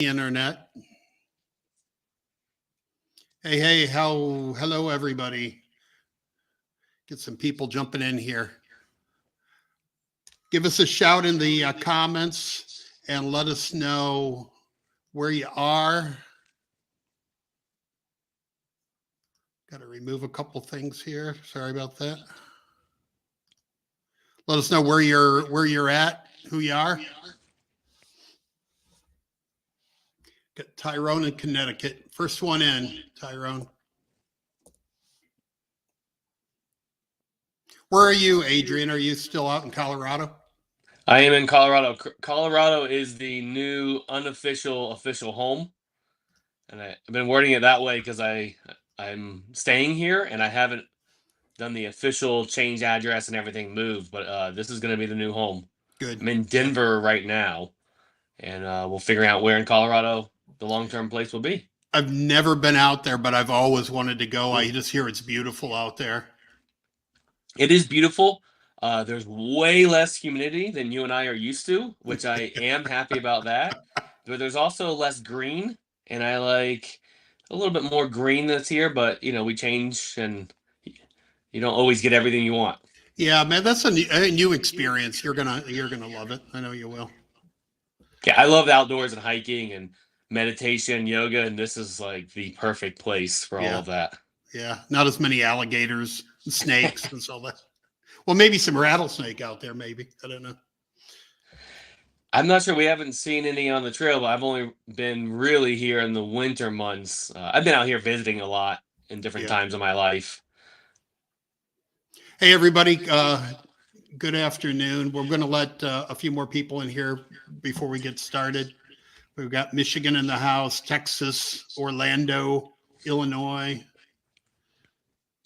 Internet. Hey, hello everybody. Get some people jumping in here. Give us a shout in the comments and let us know where you are. Got to remove a couple things here. Sorry about that. Let us know where you're at, who you are. Got Tyrone in Connecticut. First one in, Tyrone. Where are you, Adrian? Are you still out in Colorado? I am in Colorado. Colorado is the new unofficial official home, and I've been wording it that way because I'm staying here and I haven't done the official change address and everything move. But this is going to be the new home. Good. I'm in Denver right now, and we'll figure out where in Colorado the long-term place will be. I've never been out there, but I've always wanted to go. I just hear it's beautiful out there. It is beautiful. There's way less humidity than you and I are used to, which I am happy about that. But there's also less green, and I like a little bit more green that's here. But we change, and you don't always get everything you want. Yeah, man, that's a new experience. You're gonna love it. I know you will. Yeah, I love the outdoors and hiking and meditation, yoga, and this is like the perfect place for all of that. Yeah, not as many alligators, and snakes, and all that. Well, maybe some rattlesnake out there. Maybe I don't know. I'm not sure. We haven't seen any on the trail, but I've only been really here in the winter months. I've been out here visiting a lot in different times of my life. Hey, everybody. Good afternoon. We're going to let a few more people in here before we get started. We've got Michigan in the house, Texas, Orlando, Illinois.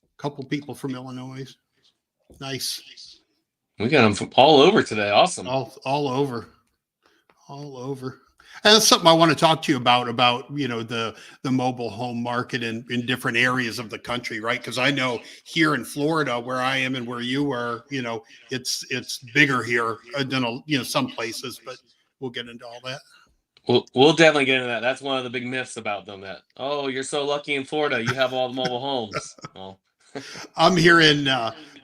A couple people from Illinois. Nice. We got them from all over today. Awesome. All over. And that's something I want to talk to you about the mobile home market in different areas of the country, right? Because I know here in Florida, where I am and where you are, it's bigger here than some places. But we'll get into all that. We'll definitely get into that. That's one of the big myths about them. That you're so lucky in Florida, you have all the mobile homes. Oh. I'm here in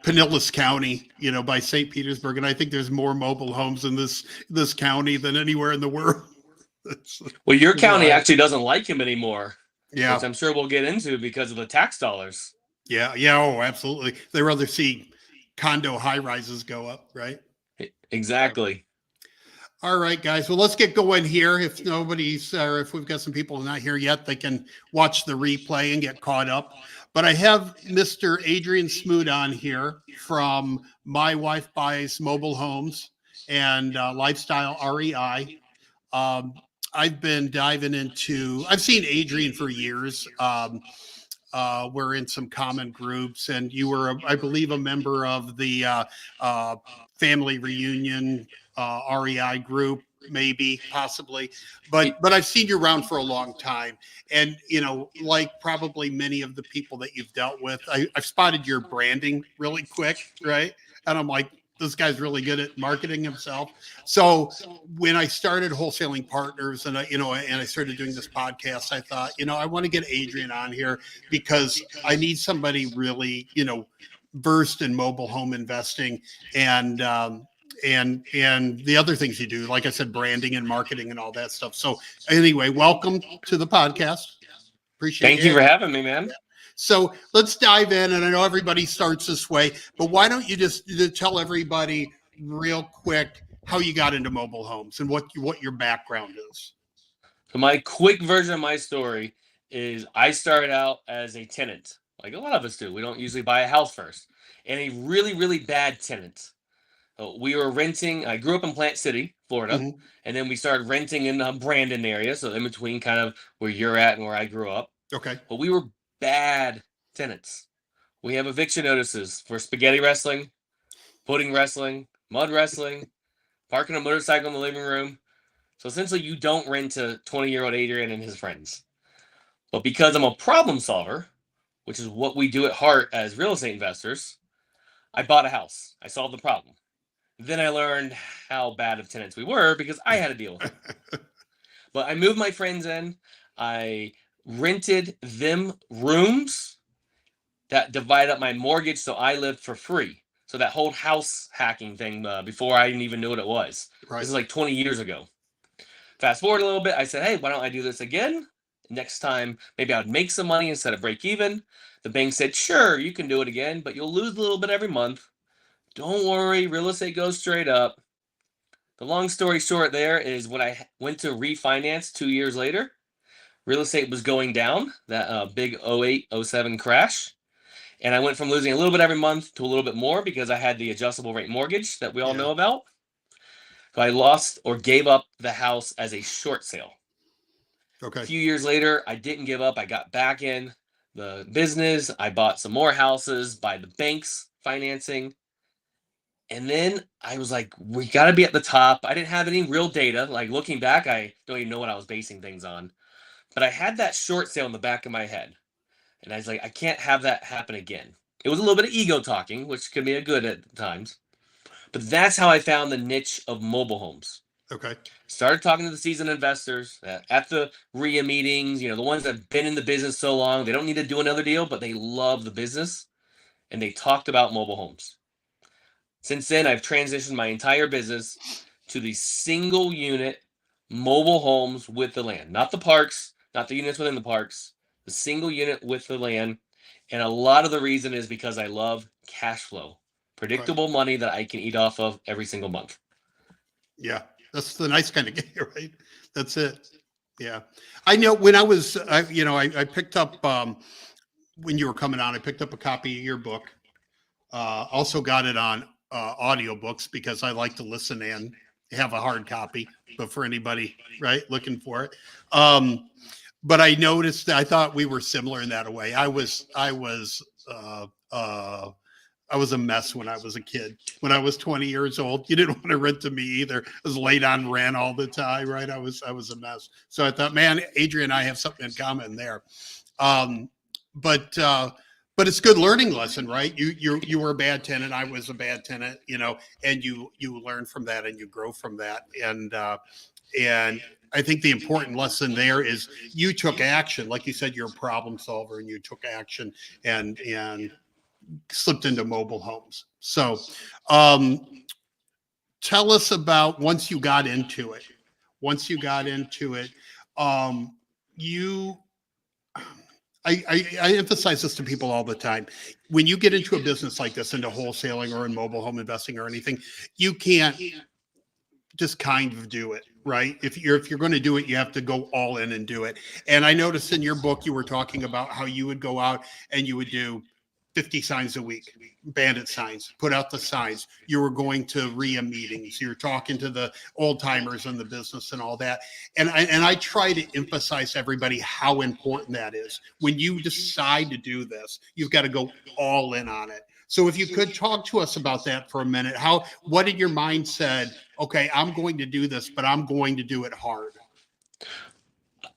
Pinellas County, by St. Petersburg, and I think there's more mobile homes in this county than anywhere in the world. Well, your county actually doesn't like him anymore. Yeah. Which I'm sure we'll get into because of the tax dollars. Yeah. Oh, absolutely. They rather see condo high rises go up, right? Exactly. All right, guys. Well, let's get going here. If nobody's, or if we've got some people not here yet, they can watch the replay and get caught up. But I have Mr. Adrian Smude on here from My Wife Buys Mobile Homes and Lifestyle REI. I've been diving into, I've seen Adrian for years. We're in some common groups, and you were, I believe, a member of the Family Reunion REI group, maybe, possibly. But I've seen you around for a long time. And, like probably many of the people that you've dealt with, I've spotted your branding really quick, right? And I'm like, this guy's really good at marketing himself. So when I started Wholesaling Partners and I started doing this podcast, I thought, I want to get Adrian on here because I need somebody really, versed in mobile home investing and the other things you do, like I said, branding and marketing and all that stuff. So anyway, welcome to the podcast. Appreciate it. Thank you for having me, man. So let's dive in. And I know everybody starts this way, but why don't you just tell everybody real quick how you got into mobile homes and what your background is? So my quick version of my story is I started out as a tenant, like a lot of us do. We don't usually buy a house first. And a really, really bad tenant. We were renting. I grew up in Plant City, Florida, and then we started renting in the Brandon area, so in between kind of where you're at and where I grew up. Okay. But we were bad tenants. We have eviction notices for spaghetti wrestling, pudding wrestling, mud wrestling, parking a motorcycle in the living room. So essentially, you don't rent to 20-year-old Adrian and his friends. But because I'm a problem solver, which is what we do at heart as real estate investors, I bought a house. I solved the problem. Then I learned how bad of tenants we were because I had to deal with it. But I moved my friends in. I rented them rooms that divide up my mortgage, so I lived for free. So that whole house hacking thing, before I even knew what it was. Right. This is like 20 years ago. Fast forward a little bit, I said, hey, why don't I do this again? Next time, maybe I would make some money instead of break even. The bank said, sure, you can do it again, but you'll lose a little bit every month. Don't worry, real estate goes straight up. The long story short there is when I went to refinance 2 years later, real estate was going down, that big 08, 07 crash. And I went from losing a little bit every month to a little bit more because I had the adjustable rate mortgage that we all know about. So I lost or gave up the house as a short sale. Okay. A few years later, I didn't give up. I got back in the business. I bought some more houses by the banks financing. And then I was like, we got to be at the top. I didn't have any real data. Like looking back, I don't even know what I was basing things on. But I had that short sale in the back of my head. And I was like, I can't have that happen again. It was a little bit of ego talking, which can be a good at times. But that's how I found the niche of mobile homes. Okay. Started talking to the seasoned investors at the RIA meetings, the ones that have been in the business so long, they don't need to do another deal, but they love the business. And they talked about mobile homes. Since then, I've transitioned my entire business to the single unit mobile homes with the land, not the parks, not the units within the parks, the single unit with the land. And a lot of the reason is because I love cash flow, predictable money that I can eat off of every single month. Yeah. That's the nice kind of game, right? That's it. Yeah. I know when I was, I picked up, when you were coming on, I picked up a copy of your book. Also got it on audiobooks because I like to listen and have a hard copy, but for anybody, right, looking for it. But I noticed that I thought we were similar in that way. I was a mess when I was a kid. When I was 20 years old, you didn't want to rent to me either. I was late on rent all the time, right? I was a mess. So I thought, man, Adrian and I have something in common there. But it's a good learning lesson, right? You were a bad tenant, I was a bad tenant, and you learn from that and you grow from that. And I think the important lesson there is you took action. Like you said, you're a problem solver and you took action and slipped into mobile homes. So tell us about once you got into it, I emphasize this to people all the time. When you get into a business like this, into wholesaling or in mobile home investing or anything, you can't just kind of do it, right? If you're going to do it, you have to go all in and do it. And I noticed in your book, you were talking about how you would go out and you would do 50 signs a week, bandit signs, put out the signs. You were going to RIA meetings. You're talking to the old timers in the business and all that. And I try to emphasize to everybody how important that is. When you decide to do this, you've got to go all in on it. So if you could talk to us about that for a minute, what in your mind said, okay, I'm going to do this, but I'm going to do it hard?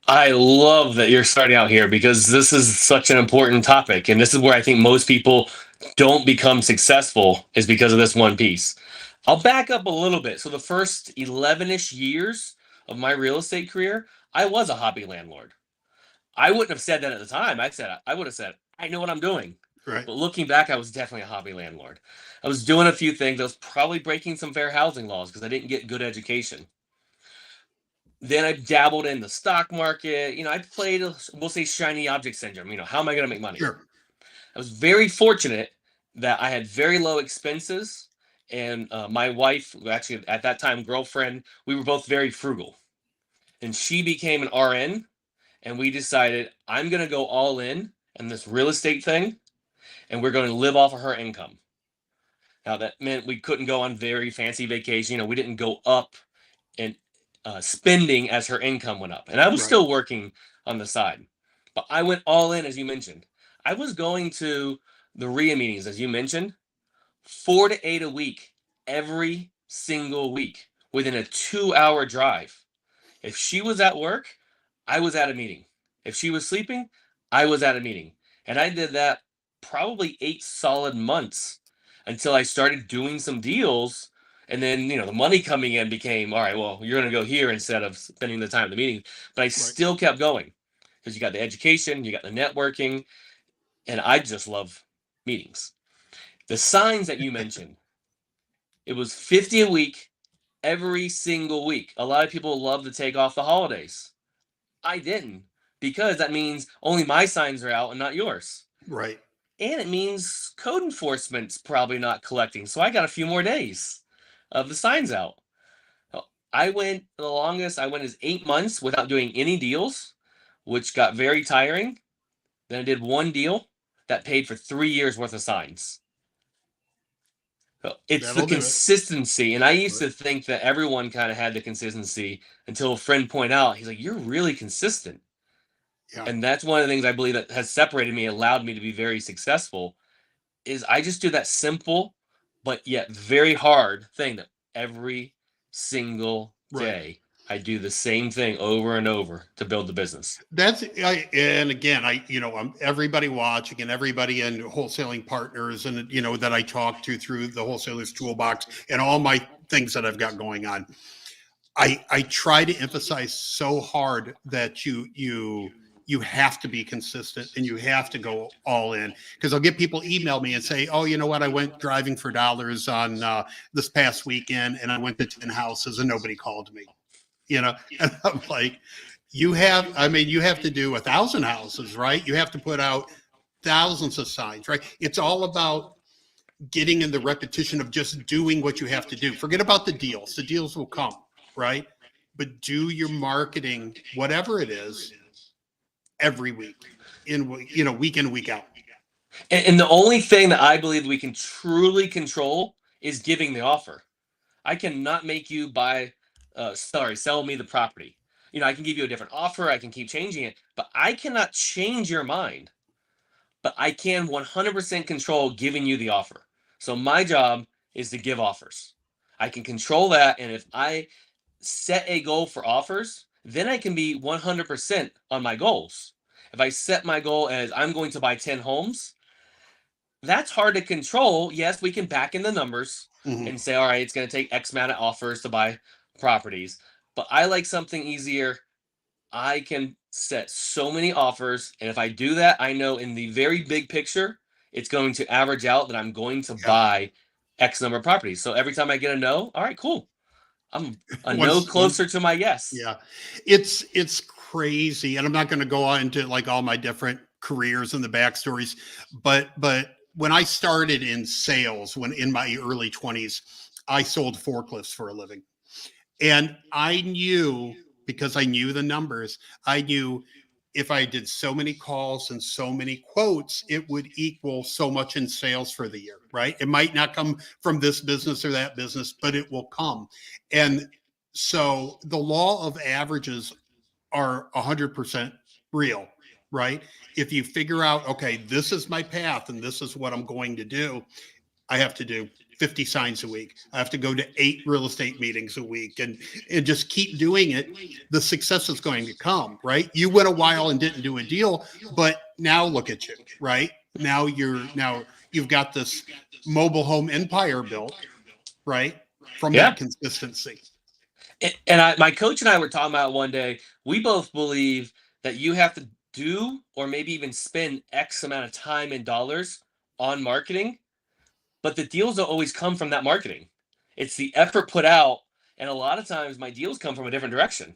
I love that you're starting out here because this is such an important topic. And this is where I think most people don't become successful is because of this one piece. I'll back up a little bit. So the first 11-ish years of my real estate career, I was a hobby landlord. I wouldn't have said that at the time. I would have said, I know what I'm doing. Right. But looking back, I was definitely a hobby landlord. I was doing a few things. I was probably breaking some fair housing laws because I didn't get good education. Then I dabbled in the stock market. I played, we'll say, shiny object syndrome. How am I going to make money? Sure. I was very fortunate that I had very low expenses. And my wife, actually at that time, girlfriend, we were both very frugal. And she became an RN. And we decided, I'm going to go all in this real estate thing. And we're going to live off of her income. Now, that meant we couldn't go on very fancy vacation. We didn't go up and spending as her income went up. And I was still working on the side. But I went all in, as you mentioned. I was going to the RIA meetings, as you mentioned, 4 to 8 a week, every single week, within a 2-hour drive. If she was at work, I was at a meeting. If she was sleeping, I was at a meeting. And I did that probably 8 solid months until I started doing some deals And then, the money coming in became, all right, well, you're going to go here instead of spending the time at the meeting. But I still kept going because you got the education, you got the networking, and I just love meetings. The signs that you mentioned, it was 50 a week, every single week. A lot of people love to take off the holidays. I didn't, because that means only my signs are out and not yours. Right. And it means code enforcement's probably not collecting. So I got a few more days of the signs out. The longest I went is 8 months without doing any deals, which got very tiring. Then I did one deal that paid for 3 years worth of signs. So it's That'll the do it. consistency. And I used to think that everyone kind of had the consistency until a friend pointed out, he's like, you're really consistent. Yeah. And that's one of the things I believe that has separated me, allowed me to be very successful, is I just do that simple but yet very hard thing that every single day I do the same thing over and over to build the business. And again, I'm everybody watching and everybody in Wholesaling Partners and, that I talk to through the Wholesalers Toolbox and all my things that I've got going on. I try to emphasize so hard that you have to be consistent and you have to go all in, because I'll get people email me and say, oh, you know what? I went driving for dollars on this past weekend and I went to 10 houses and nobody called me, and I'm like, you have to do 1,000 houses, right? You have to put out thousands of signs, right? It's all about getting in the repetition of just doing what you have to do. Forget about the deals. The deals will come, right? But do your marketing, whatever it is, every week, week in, week out. And the only thing that I believe we can truly control is giving the offer. I cannot make you sell me the property. I can give you a different offer. I can keep changing it, but I cannot change your mind. But I can 100% control giving you the offer. So my job is to give offers. I can control that. And if I set a goal for offers, then I can be 100% on my goals. If I set my goal as I'm going to buy 10 homes, that's hard to control. Yes, we can back in the numbers and say, all right, it's going to take X amount of offers to buy properties. But I like something easier. I can set so many offers. And if I do that, I know in the very big picture, it's going to average out that I'm going to buy X number of properties. So every time I get a no, all right, cool. I'm no closer to my yes. Yeah. It's crazy. And I'm not going to go on into like all my different careers and the backstories, but when I started in sales, when in my early 20s, I sold forklifts for a living. And I knew, because I knew the numbers, I knew if I did so many calls and so many quotes, it would equal so much in sales for the year, right? It might not come from this business or that business, but it will come. And so the law of averages are 100% real, right? If you figure out, okay, this is my path and this is what I'm going to do, I have to do 50 signs a week. I have to go to 8 real estate meetings a week and just keep doing it. The success is going to come, right? You went a while and didn't do a deal, but now look at you, right? Now you've got this mobile home empire built, right? From that consistency. And my coach and I were talking about one day, we both believe that you have to do or maybe even spend X amount of time and dollars on marketing, but the deals don't always come from that marketing. It's the effort put out. And a lot of times my deals come from a different direction.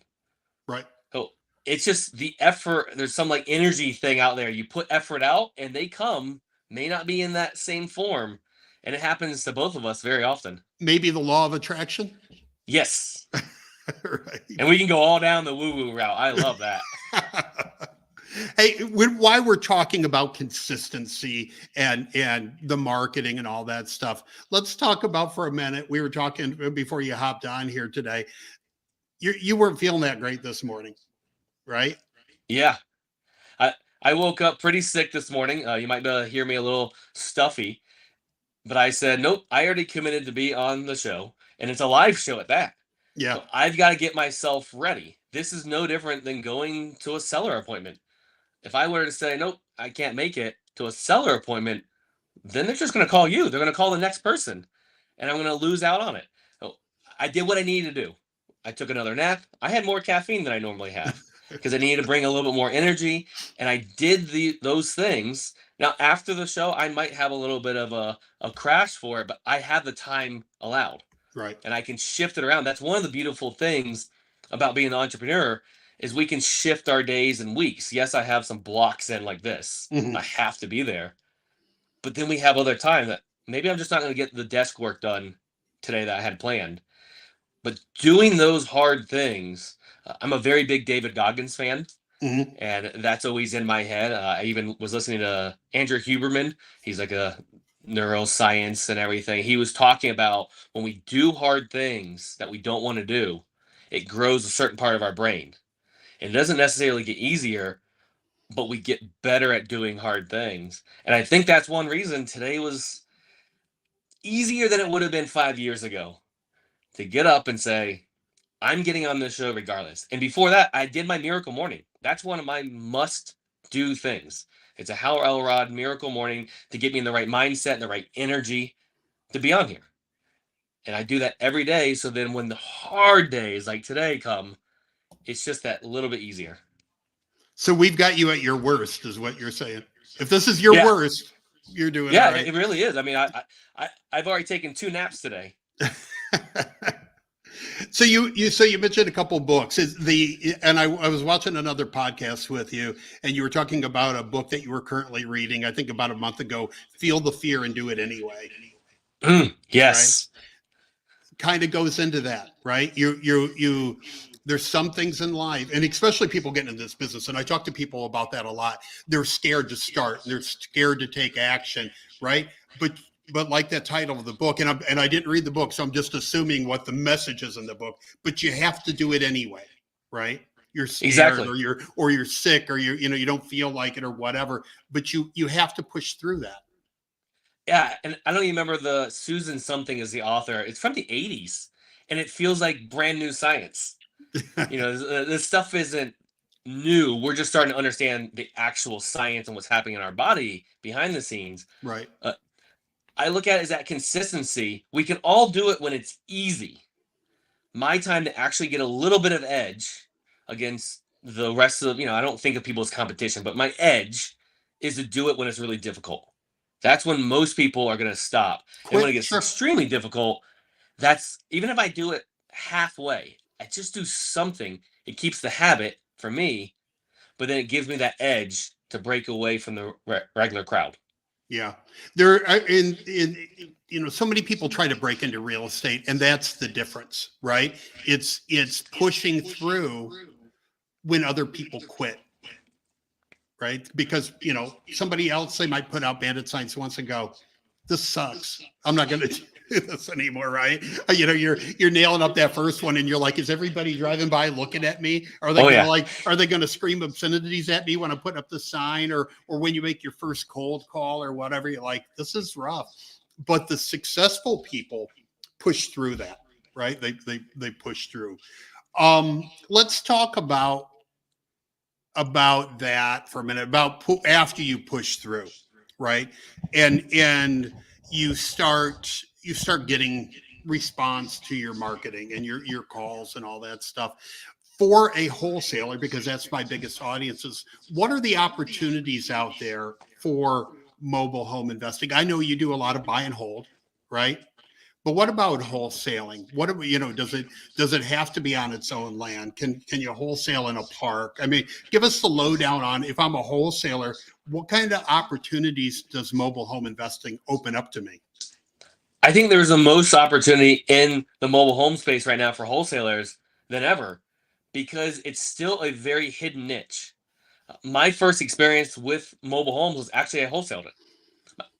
Right. So it's just the effort. There's some like energy thing out there. You put effort out and they come, may not be in that same form. And it happens to both of us very often. Maybe the law of attraction. Yes. Right. And we can go all down the woo-woo route. I love that. Hey, why we're talking about consistency and the marketing and all that stuff, let's talk about for a minute. We were talking before you hopped on here today. You weren't feeling that great this morning, right? Yeah. I woke up pretty sick this morning. You might be able to hear me a little stuffy, but I said, nope, I already committed to be on the show, and it's a live show at that. Yeah. So I've got to get myself ready. This is no different than going to a seller appointment. If I were to say, nope, I can't make it to a seller appointment, then they're just going to call you. They're going to call the next person, and I'm going to lose out on it. I did what I needed to do. I took another nap. I had more caffeine than I normally have because I needed to bring a little bit more energy, and I did those things. Now, after the show, I might have a little bit of a crash for it, but I have the time allowed. Right. And I can shift it around. That's one of the beautiful things about being an entrepreneur is we can shift our days and weeks. Yes, I have some blocks in like this. Mhm. I have to be there. But then we have other time that maybe I'm just not going to get the desk work done today that I had planned. But doing those hard things, I'm a very big David Goggins fan. Mhm. And that's always in my head. I even was listening to Andrew Huberman. He's like a neuroscience and everything. He was talking about when we do hard things that we don't want to do, it grows a certain part of our brain. It doesn't necessarily get easier, but we get better at doing hard things. And I think that's one reason today was easier than it would have been 5 years ago to get up and say, I'm getting on this show regardless. And before that, I did my Miracle Morning. That's one of my must-do things. It's a Hal Elrod Miracle Morning to get me in the right mindset and the right energy to be on here. And I do that every day. So then when the hard days like today come, it's just that little bit easier. So we've got you at your worst, is what you're saying. If this is your worst, you're doing all right. Yeah, it really is. I mean, I've already taken 2 naps today. So you mentioned a couple books. I was watching another podcast with you, and you were talking about a book that you were currently reading, I think about a month ago, Feel the Fear and Do It Anyway. Yes. Right? Kind of goes into that, right? There's some things in life, and especially people getting into this business, and I talk to people about that a lot. They're scared to start. They're scared to take action, right? But like that title of the book, and I didn't read the book, so I'm just assuming what the message is in the book. But you have to do it anyway, right? You're scared, Exactly. or you're sick, or you don't feel like it, or whatever. But you have to push through that. Yeah, and I don't even remember the Susan something is the author. It's from the 80s, and it feels like brand new science. This stuff isn't new. We're just starting to understand the actual science and what's happening in our body behind the scenes. Right. I look at it as that consistency. We can all do it when it's easy. My time to actually get a little bit of edge against the rest of, I don't think of people as competition, but my edge is to do it when it's really difficult. That's when most people are going to stop. And when it gets extremely difficult, that's even if I do it halfway, I just do something. It keeps the habit for me, but then it gives me that edge to break away from the regular crowd. Yeah, so many people try to break into real estate, and that's the difference, right? It's pushing through when other people quit, right? Because somebody else, they might put out bandit signs once and go, "This sucks. I'm not going to do this anymore," right? You're nailing up that first one, and you're like, "Is everybody driving by looking at me? Are they are they going to scream obscenities at me when I put up the sign, or when you make your first cold call or whatever? You're like, this is rough." But the successful people push through that, right? They push through. Let's talk about that for a minute. About after you push through, right? And you start getting response to your marketing and your calls and all that stuff. For a wholesaler, because that's my biggest audiences, what are the opportunities out there for mobile home investing? I know you do a lot of buy and hold, right? But what about wholesaling? Does it have to be on its own land? Can you wholesale in a park? I mean, give us the lowdown on, if I'm a wholesaler, what kind of opportunities does mobile home investing open up to me? I think there's the most opportunity in the mobile home space right now for wholesalers than ever, because it's still a very hidden niche. My first experience with mobile homes was actually I wholesaled it.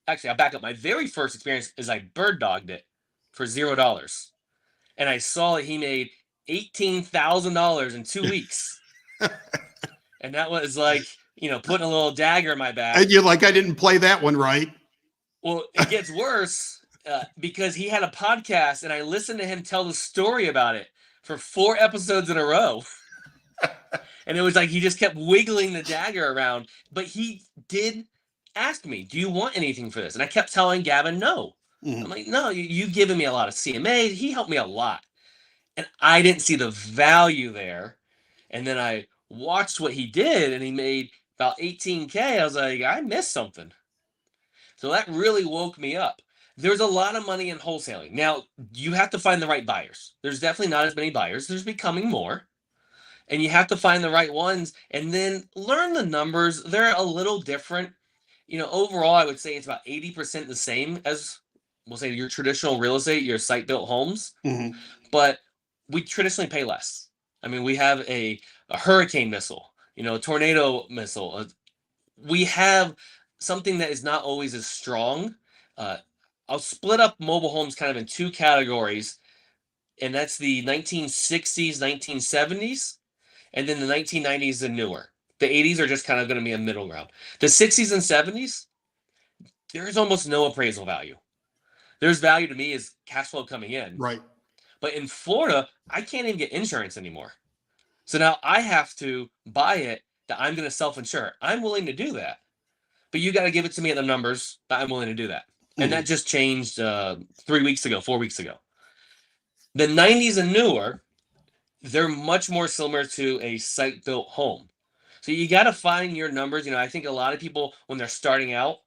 Actually, I'll back up. My very first experience is I bird dogged it for $0. And I saw that he made $18,000 in 2 weeks. And that was like, putting a little dagger in my back. And you're like, I didn't play that one right. Well, it gets worse because he had a podcast and I listened to him tell the story about it for 4 episodes in a row. And it was like he just kept wiggling the dagger around. But he did ask me, do you want anything for this? And I kept telling Gavin no. Mm-hmm. I'm like, no, you've given me a lot of CMAs. He helped me a lot. And I didn't see the value there. And then I watched what he did, and he made about 18K. I was like, I missed something. So that really woke me up. There's a lot of money in wholesaling. Now, you have to find the right buyers. There's definitely not as many buyers. There's becoming more. And you have to find the right ones and then learn the numbers. They're a little different. Overall, I would say it's about 80% the same as, we'll say, your traditional real estate, your site-built homes. Mm-hmm. But we traditionally pay less. I mean, we have a hurricane missile, a tornado missile. We have something that is not always as strong. I'll split up mobile homes kind of in two categories, and that's the 1960s, 1970s, and then the 1990s and newer. The 80s are just kind of going to be a middle ground. The 60s and 70s, there's almost no appraisal value. There's value to me is cash flow coming in. Right. But in Florida, I can't even get insurance anymore. So now I have to buy it that I'm going to self-insure. I'm willing to do that. But you got to give it to me at the numbers that I'm willing to do that. And that just changed 4 weeks ago. The 90s and newer, they're much more similar to a site-built home. So you got to find your numbers. I think a lot of people, when they're starting out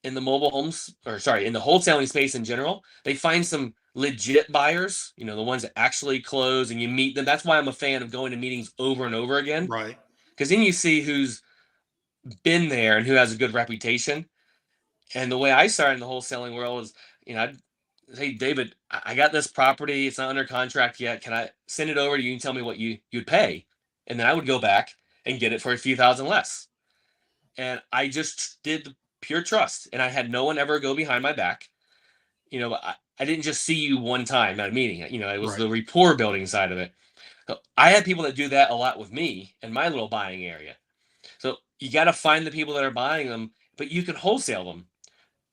in the mobile homes, in the wholesaling space in general, they find some legit buyers, the ones that actually close and you meet them. That's why I'm a fan of going to meetings over and over again. Right. Because then you see who's been there and who has a good reputation. And the way I started in the wholesaling world is, I'd say, David, I got this property. It's not under contract yet. Can I send it over to you and tell me what you'd pay? And then I would go back and get it for a few thousand less. And I just did the pure trust. And I had no one ever go behind my back. I didn't just see you one time at a meeting. It was the rapport building side of it. So I had people that do that a lot with me in my little buying area. So you got to find the people that are buying them, but you can wholesale them.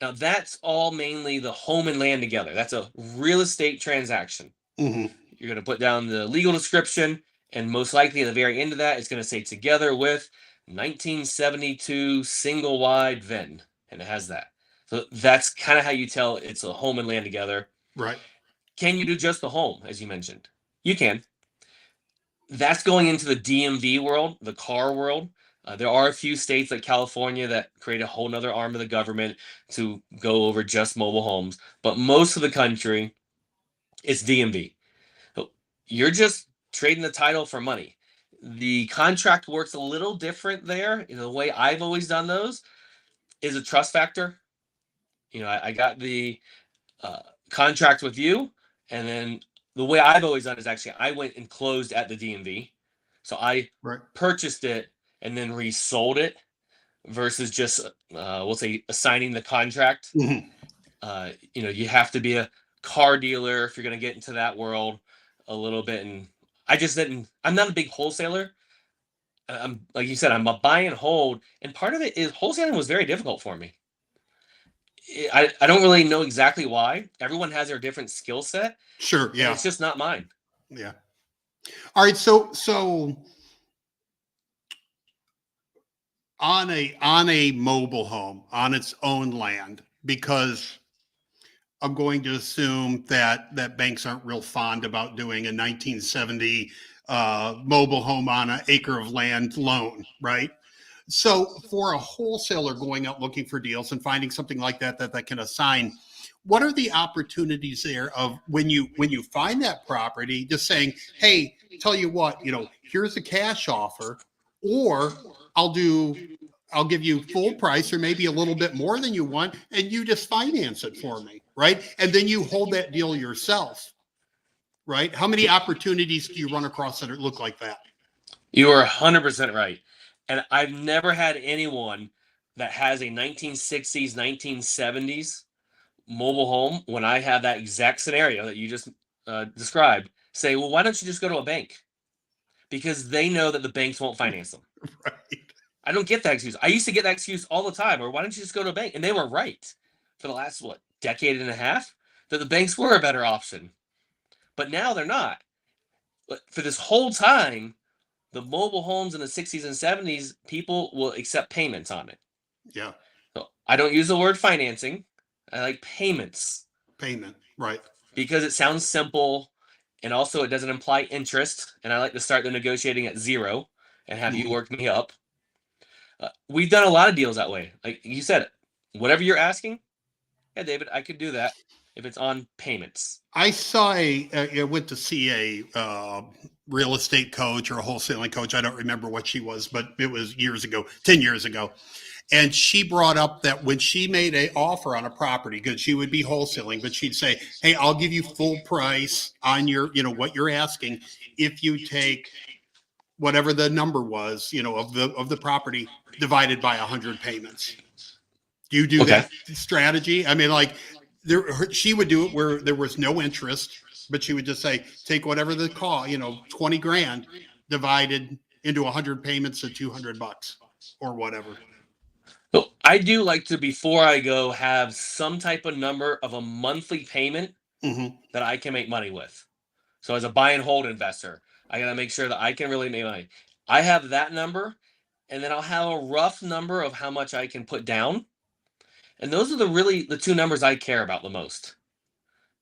Now, that's all mainly the home and land together. That's a real estate transaction. Mm-hmm. You're going to put down the legal description, and most likely at the very end of that, it's going to say together with 1972 single wide VIN, and it has that. So that's kind of how you tell it's a home and land together. Right. Can you do just the home, as you mentioned? You can. That's going into the DMV world, the car world. There are a few states like California that create a whole nother arm of the government to go over just mobile homes. But most of the country, it's DMV. So you're just trading the title for money. The contract works a little different there. The way I've always done those is a trust factor. I got the contract with you, and then the way I've always done is actually I went and closed at the DMV. So I purchased it and then resold it versus just, we'll say, assigning the contract. Mm-hmm. You have to be a car dealer if you're going to get into that world a little bit. And I'm not a big wholesaler. I'm, like you said, I'm a buy and hold. And part of it is wholesaling was very difficult for me. I don't really know exactly why. Everyone has their different skill set. Sure. Yeah. It's just not mine. Yeah. All right. So on a mobile home on its own land, because I'm going to assume that banks aren't real fond about doing a 1970 mobile home on an acre of land loan, right? So for a wholesaler going out looking for deals and finding something like that can assign, what are the opportunities there of when you find that property, just saying, hey, tell you what, here's a cash offer, or I'll give you full price or maybe a little bit more than you want, and you just finance it for me, right? And then you hold that deal yourself, right? How many opportunities do you run across that look like that? You are 100% right. And I've never had anyone that has a 1960s, 1970s mobile home, when I have that exact scenario that you just described, say, well, why don't you just go to a bank? Because they know that the banks won't finance them. Right. I don't get that excuse. I used to get that excuse all the time. Or why don't you just go to a bank? And they were right for the last, decade and a half, that the banks were a better option. But now they're not. But for this whole time, the mobile homes in the 60s and 70s, people will accept payments on it. Yeah. So I don't use the word financing. I like payments. Payment. Right. Because it sounds simple And also it doesn't imply interest. And I like to start the negotiating at 0 and have you work me up. We've done a lot of deals that way. Like you said, whatever you're asking, yeah, David, I could do that if it's on payments. I saw I went to see a real estate coach or a wholesaling coach. I don't remember what she was, but it was years ago, 10 years ago. And she brought up that when she made an offer on a property, because she would be wholesaling, but she'd say, hey, I'll give you full price on your, what you're asking if you take whatever the number was, of the property divided by 100 payments. Do you do that strategy? I mean, like she would do it where there was no interest, but she would just say, take whatever the cost, 20 grand divided into 100 payments of $200 or whatever. So I do like to, before I go, have some type of number of a monthly payment that I can make money with. So as a buy and hold investor, I got to make sure that I can really make money. I have that number, and then I'll have a rough number of how much I can put down. And those are the two numbers I care about the most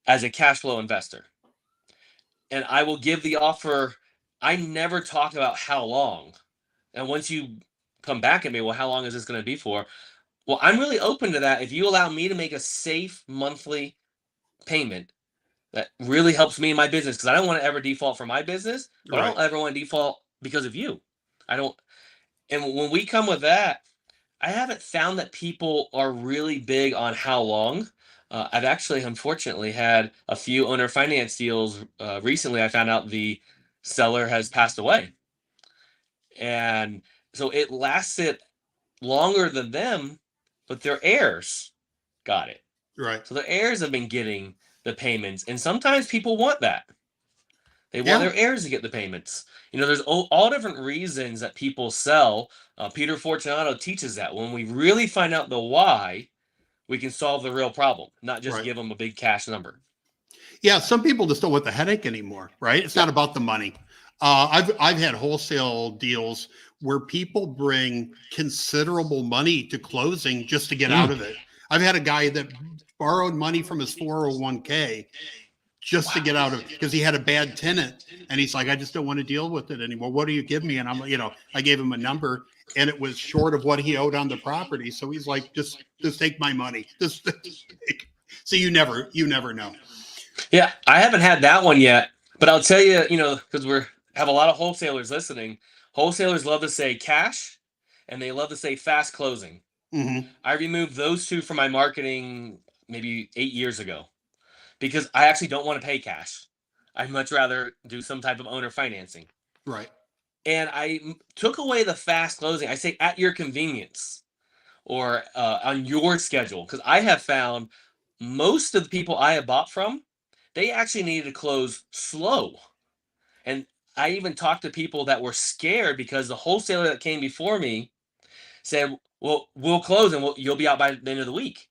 as a cash flow investor. And I will give the offer. I never talk about how long. And once you come back at me, well, how long is this going to be for? Well, I'm really open to that. If you allow me to make a safe monthly payment that really helps me in my business, because I don't want to ever default for my business, but I don't ever want to default because of you. I don't. And when we come with that, I haven't found that people are really big on how long. I've actually, unfortunately, had a few owner finance deals. Recently, I found out the seller has passed away. And so it lasted longer than them, but their heirs got it. Right. So their heirs have been getting the payments. And sometimes people want that. They want their heirs to get the payments. There's all different reasons that people sell. Peter Fortunato teaches that when we really find out the why, we can solve the real problem, not just give them a big cash number. Yeah, some people just don't want the headache anymore, right? It's not about the money. I've had wholesale deals where people bring considerable money to closing just to get out of it. I've had a guy that borrowed money from his 401k just to get out of it because he had a bad tenant, and he's like, I just don't want to deal with it anymore. What do you give me? And I'm, I gave him a number, and it was short of what he owed on the property. So he's like, just take my money. So you never know. Yeah, I haven't had that one yet, but I'll tell you, because have a lot of wholesalers listening. Wholesalers love to say cash, and they love to say fast closing. I removed those two from my marketing maybe 8 years ago because I actually don't want to pay cash. I'd much rather do some type of owner financing. Right. And I took away the fast closing. I say at your convenience or on your schedule, because I have found most of the people I have bought from, they actually needed to close slow. And I even talked to people that were scared because the wholesaler that came before me said, well, we'll close and you'll be out by the end of the week.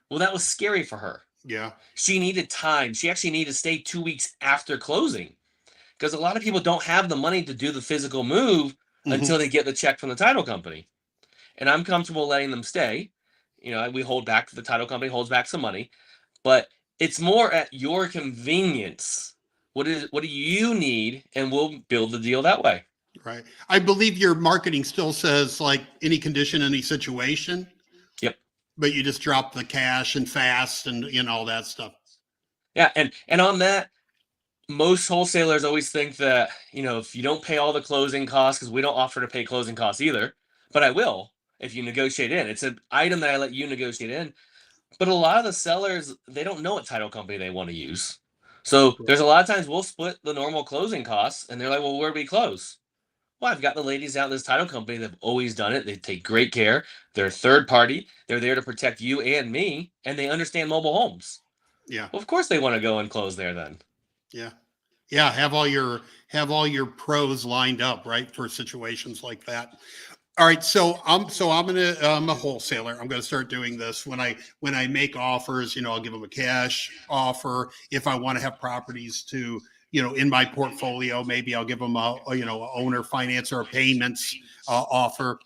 Well, that was scary for her. Yeah. She needed time. She actually needed to stay 2 weeks after closing because a lot of people don't have the money to do the physical move until they get the check from the title company. And I'm comfortable letting them stay. We hold back, the title company holds back some money, but it's more at your convenience. What do you need? And we'll build the deal that way. Right. I believe your marketing still says like any condition, any situation. Yep. But you just drop the cash and fast and all that stuff. Yeah. And on that, most wholesalers always think that, if you don't pay all the closing costs, because we don't offer to pay closing costs either, but I will if you negotiate in. It's an item that I let you negotiate in. But a lot of the sellers, they don't know what title company they want to use. So there's a lot of times we'll split the normal closing costs, and they're like, well, where do we close? Well, I've got the ladies out in this title company that have always done it. They take great care. They're third party. They're there to protect you and me, and they understand mobile homes. Yeah. Well, of course they want to go and close there then. Yeah. Yeah. Have all your pros lined up, right, for situations like that. All right. So I'm a wholesaler. I'm going to start doing this when I make offers, I'll give them a cash offer. If I want to have properties to, in my portfolio, maybe I'll give them a owner finance or a payments offer.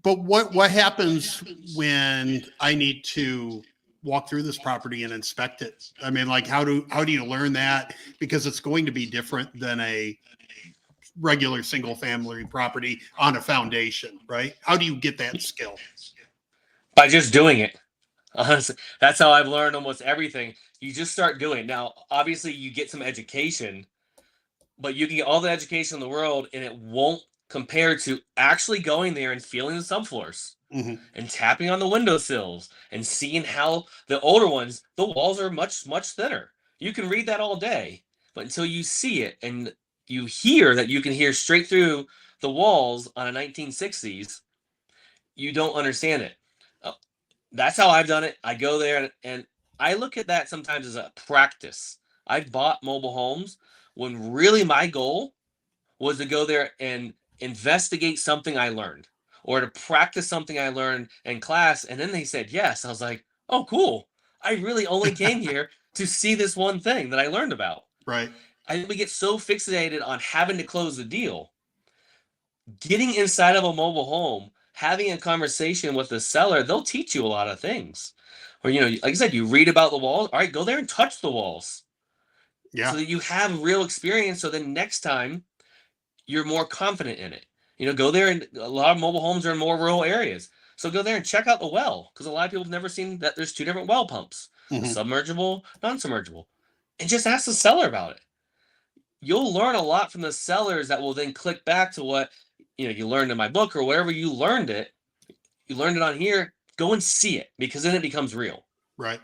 But what happens when I need to walk through this property and inspect it? I mean, like, how do you learn that? Because it's going to be different than a regular single family property on a foundation, right? How do you get that skill? By just doing it. Honestly, that's how I've learned almost everything. You just start doing it. Now, obviously, you get some education, but you can get all the education in the world, and it won't compare to actually going there and feeling the subfloors and tapping on the windowsills and seeing how the older ones, the walls are much, much thinner. You can read that all day, but until you see it and you hear that you can hear straight through the walls on a 1960s, you don't understand it. That's how I've done it. I go there and I look at that sometimes as a practice. I've bought mobile homes when really my goal was to go there and investigate something I learned or to practice something I learned in class. And then they said yes. I was like, oh, cool. I really only came here to see this one thing that I learned about. Right. I think we get so fixated on having to close the deal. Getting inside of a mobile home, having a conversation with the seller, they'll teach you a lot of things. Or, like I said, you read about the walls. All right, go there and touch the walls. Yeah. So that you have real experience. So then next time you're more confident in it. Go there, and a lot of mobile homes are in more rural areas. So go there and check out the well, because a lot of people have never seen that there's two different well pumps, submergible, non-submergible. And just ask the seller about it. You'll learn a lot from the sellers that will then click back to what you learned in my book or wherever you learned it. You learned it on here. Go and see it, because then it becomes real. Right.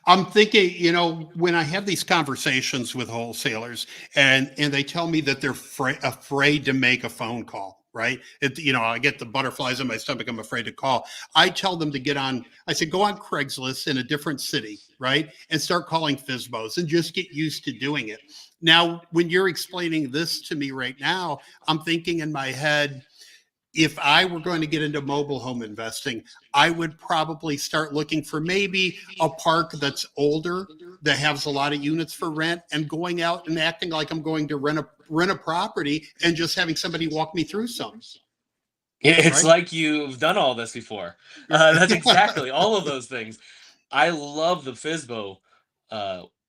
I'm thinking, when I have these conversations with wholesalers and they tell me that they're afraid to make a phone call, right? I get the butterflies in my stomach. I'm afraid to call. I tell them to go on Craigslist in a different city, right? And start calling FSBOs and just get used to doing it. Now, when you're explaining this to me right now, I'm thinking in my head, if I were going to get into mobile home investing, I would probably start looking for maybe a park that's older, that has a lot of units for rent, and going out and acting like I'm going to rent a property and just having somebody walk me through some. It's right? Like you've done all this before. That's exactly all of those things. I love the FSBO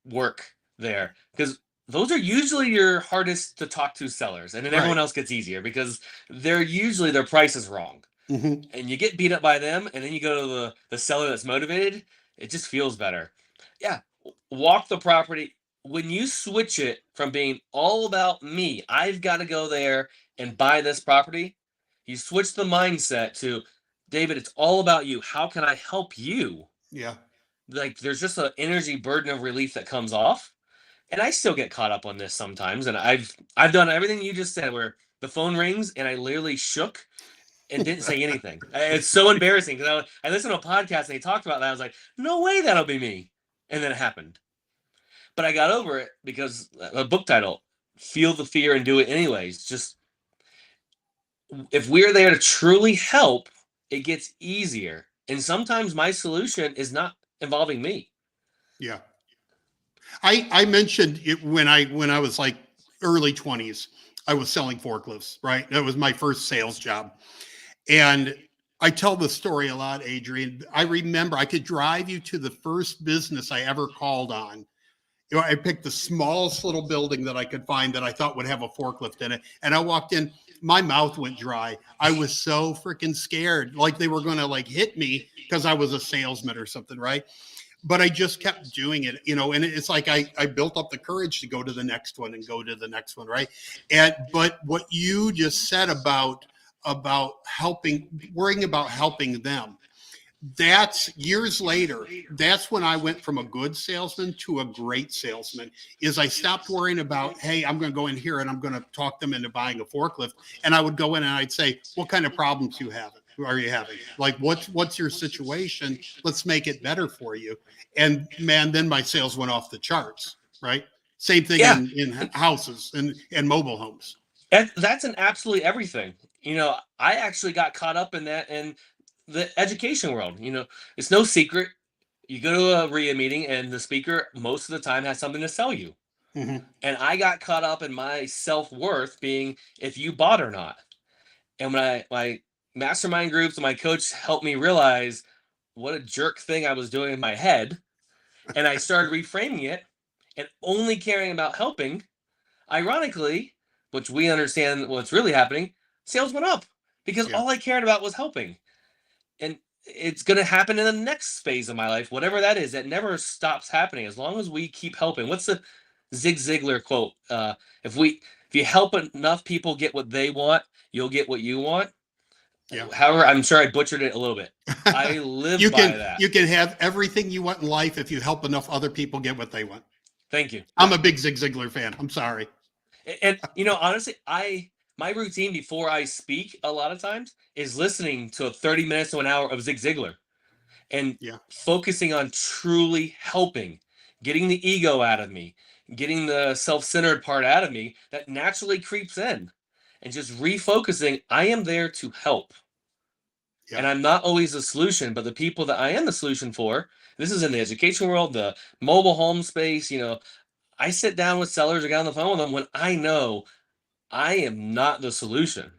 work there, because those are usually your hardest to talk to sellers, and then everyone else gets easier because they're usually their price is wrong, and you get beat up by them, and then you go to the seller that's motivated. It just feels better. Yeah, walk the property. When you switch it from being all about me, I've got to go there and buy this property, you switch the mindset to, David, it's all about you. How can I help you? Yeah. Like, there's just an energy burden of relief that comes off. And I still get caught up on this sometimes. And I've done everything you just said, where the phone rings and I literally shook and didn't say anything. It's so embarrassing, because I listened to a podcast and they talked about that. I was like, no way that'll be me. And then it happened. But I got over it because a book title, Feel the Fear and Do It Anyways. Just, if we're there to truly help, it gets easier. And sometimes my solution is not involving me. Yeah. I mentioned it when I was like early 20s, I was selling forklifts, right? That was my first sales job. And I tell the story a lot, Adrian. I remember I could drive you to the first business I ever called on. I picked the smallest little building that I could find that I thought would have a forklift in it. And I walked in, my mouth went dry. I was so freaking scared, like they were going to hit me because I was a salesman or something, right? But I just kept doing it, and it's like I built up the courage to go to the next one and go to the next one, right? But what you just said about worrying about helping them, that's years later. That's when I went from a good salesman to a great salesman. Is I stopped worrying about, hey, I'm going to go in here and I'm going to talk them into buying a forklift, and I would go in and I'd say, what kind of problems are you having? Like, what's your situation? Let's make it better for you. And man, then my sales went off the charts, right? Same thing in houses and mobile homes. That's an absolutely everything. I actually got caught up in that in the education world. It's no secret. You go to a RIA meeting and the speaker most of the time has something to sell you. And I got caught up in my self-worth being if you bought or not. And when my mastermind groups and my coach helped me realize what a jerk thing I was doing in my head. And I started reframing it and only caring about helping. Ironically, which we understand what's really happening, sales went up because Yeah. all I cared about was helping. And it's going to happen in the next phase of my life, whatever that is. That never stops happening as long as we keep helping. What's the Zig Ziglar quote? If you help enough people get what they want, you'll get what you want. Yeah. However, I'm sure I butchered it a little bit. I live by that. You can have everything you want in life if you help enough other people get what they want. Thank you. I'm a big Zig Ziglar fan. I'm sorry. And honestly, my routine before I speak a lot of times is listening to 30 minutes to an hour of Zig Ziglar and focusing on truly helping, getting the ego out of me, getting the self-centered part out of me that naturally creeps in, and just refocusing. I am there to help. Yeah. And I'm not always the solution, but the people that I am the solution for, this is in the education world, the mobile home space, I sit down with sellers or get on the phone with them when I know I am not the solution,